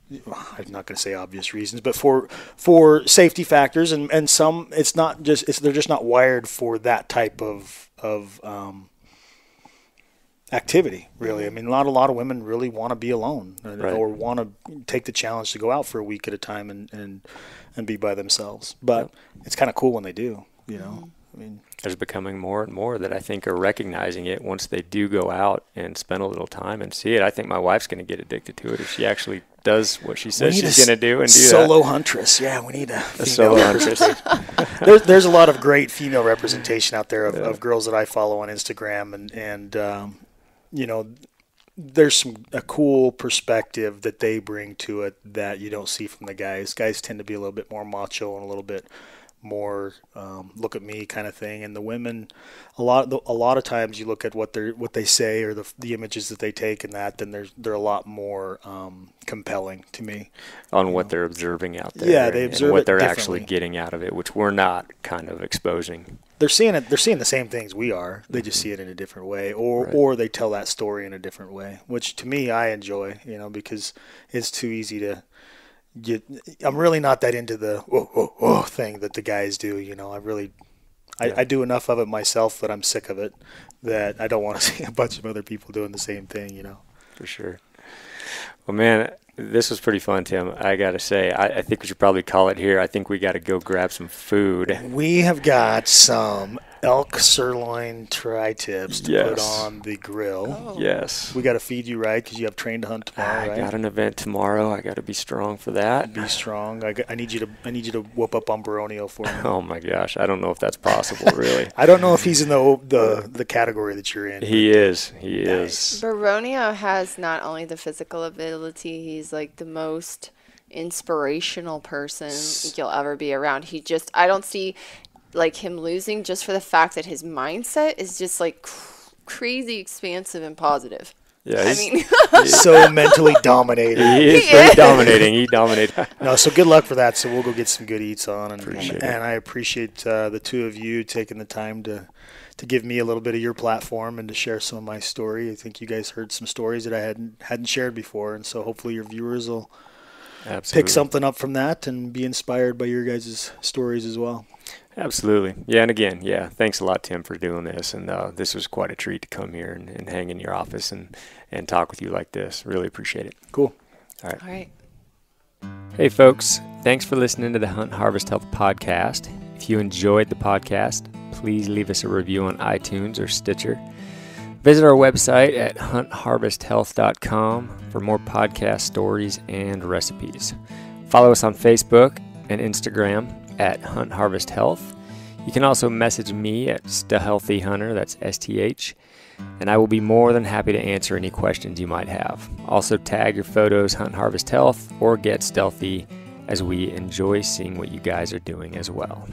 I'm not going to say obvious reasons, but for safety factors, and some they're just not wired for that type of activity, really. I mean, a lot of women really want to be alone, or want to take the challenge to go out for a week at a time and be by themselves. But it's kind of cool when they do, I mean, there's becoming more and more that I think are recognizing it once they do go out and spend a little time and see it. I think my wife's going to get addicted to it if she actually does what she says she's going to do and do solo that. Huntress. Yeah, we need a solo huntress. There's a lot of great female representation out there of girls that I follow on Instagram, and there's a cool perspective that they bring to it that you don't see from the guys. Guys tend to be a little bit more macho and a little bit more look at me kind of thing, and the women, a lot of times you look at what they say, or the images that they take, and then they're a lot more compelling to me on what they're observing out there. Yeah, they observe and what it they're differently. actually getting out of it, which we're not kind of exposing. They're seeing the same things we are. They just see it in a different way, or they tell that story in a different way, which to me I enjoy, because it's too easy to. I'm really not that into the whoa thing that the guys do. I do enough of it myself that I'm sick of it, that I don't want to see a bunch of other people doing the same thing. For sure. Well, man, this was pretty fun, Tim. I got to say, I think we should probably call it here. I think we got to go grab some food. We have got some elk sirloin tri-tips to put on the grill. Oh. Yes. We got to feed you right, because you have train to hunt tomorrow, right? I got an event tomorrow. I got to be strong for that. Be strong. I need you to whoop up on Baronio for me. Oh my gosh, I don't know if that's possible, really. I don't know if he's in the category that you're in. He is. Baronio has not only the physical ability, he's like the most inspirational person you'll ever be around. I don't see like him losing, just for the fact that his mindset is just like crazy expansive and positive. Yeah, he's so mentally dominating. He is pretty dominating. He dominates. No, so good luck for that. So we'll go get some good eats on, and I appreciate the two of you taking the time to give me a little bit of your platform and to share some of my story. I think you guys heard some stories that I hadn't shared before, and so hopefully your viewers will pick something up from that and be inspired by your guys' stories as well. Absolutely. Yeah, and again, thanks a lot, Tim, for doing this. And this was quite a treat to come here and hang in your office and talk with you like this. Really appreciate it. Cool. All right. Hey, folks. Thanks for listening to the Hunt Harvest Health podcast. If you enjoyed the podcast, please leave us a review on iTunes or Stitcher. Visit our website at huntharvesthealth.com for more podcast stories and recipes. Follow us on Facebook and Instagram at Hunt Harvest Health. You can also message me at StHealthy Hunter, that's STH, and I will be more than happy to answer any questions you might have. Also tag your photos Hunt Harvest Health or Get StHealthy, as we enjoy seeing what you guys are doing as well.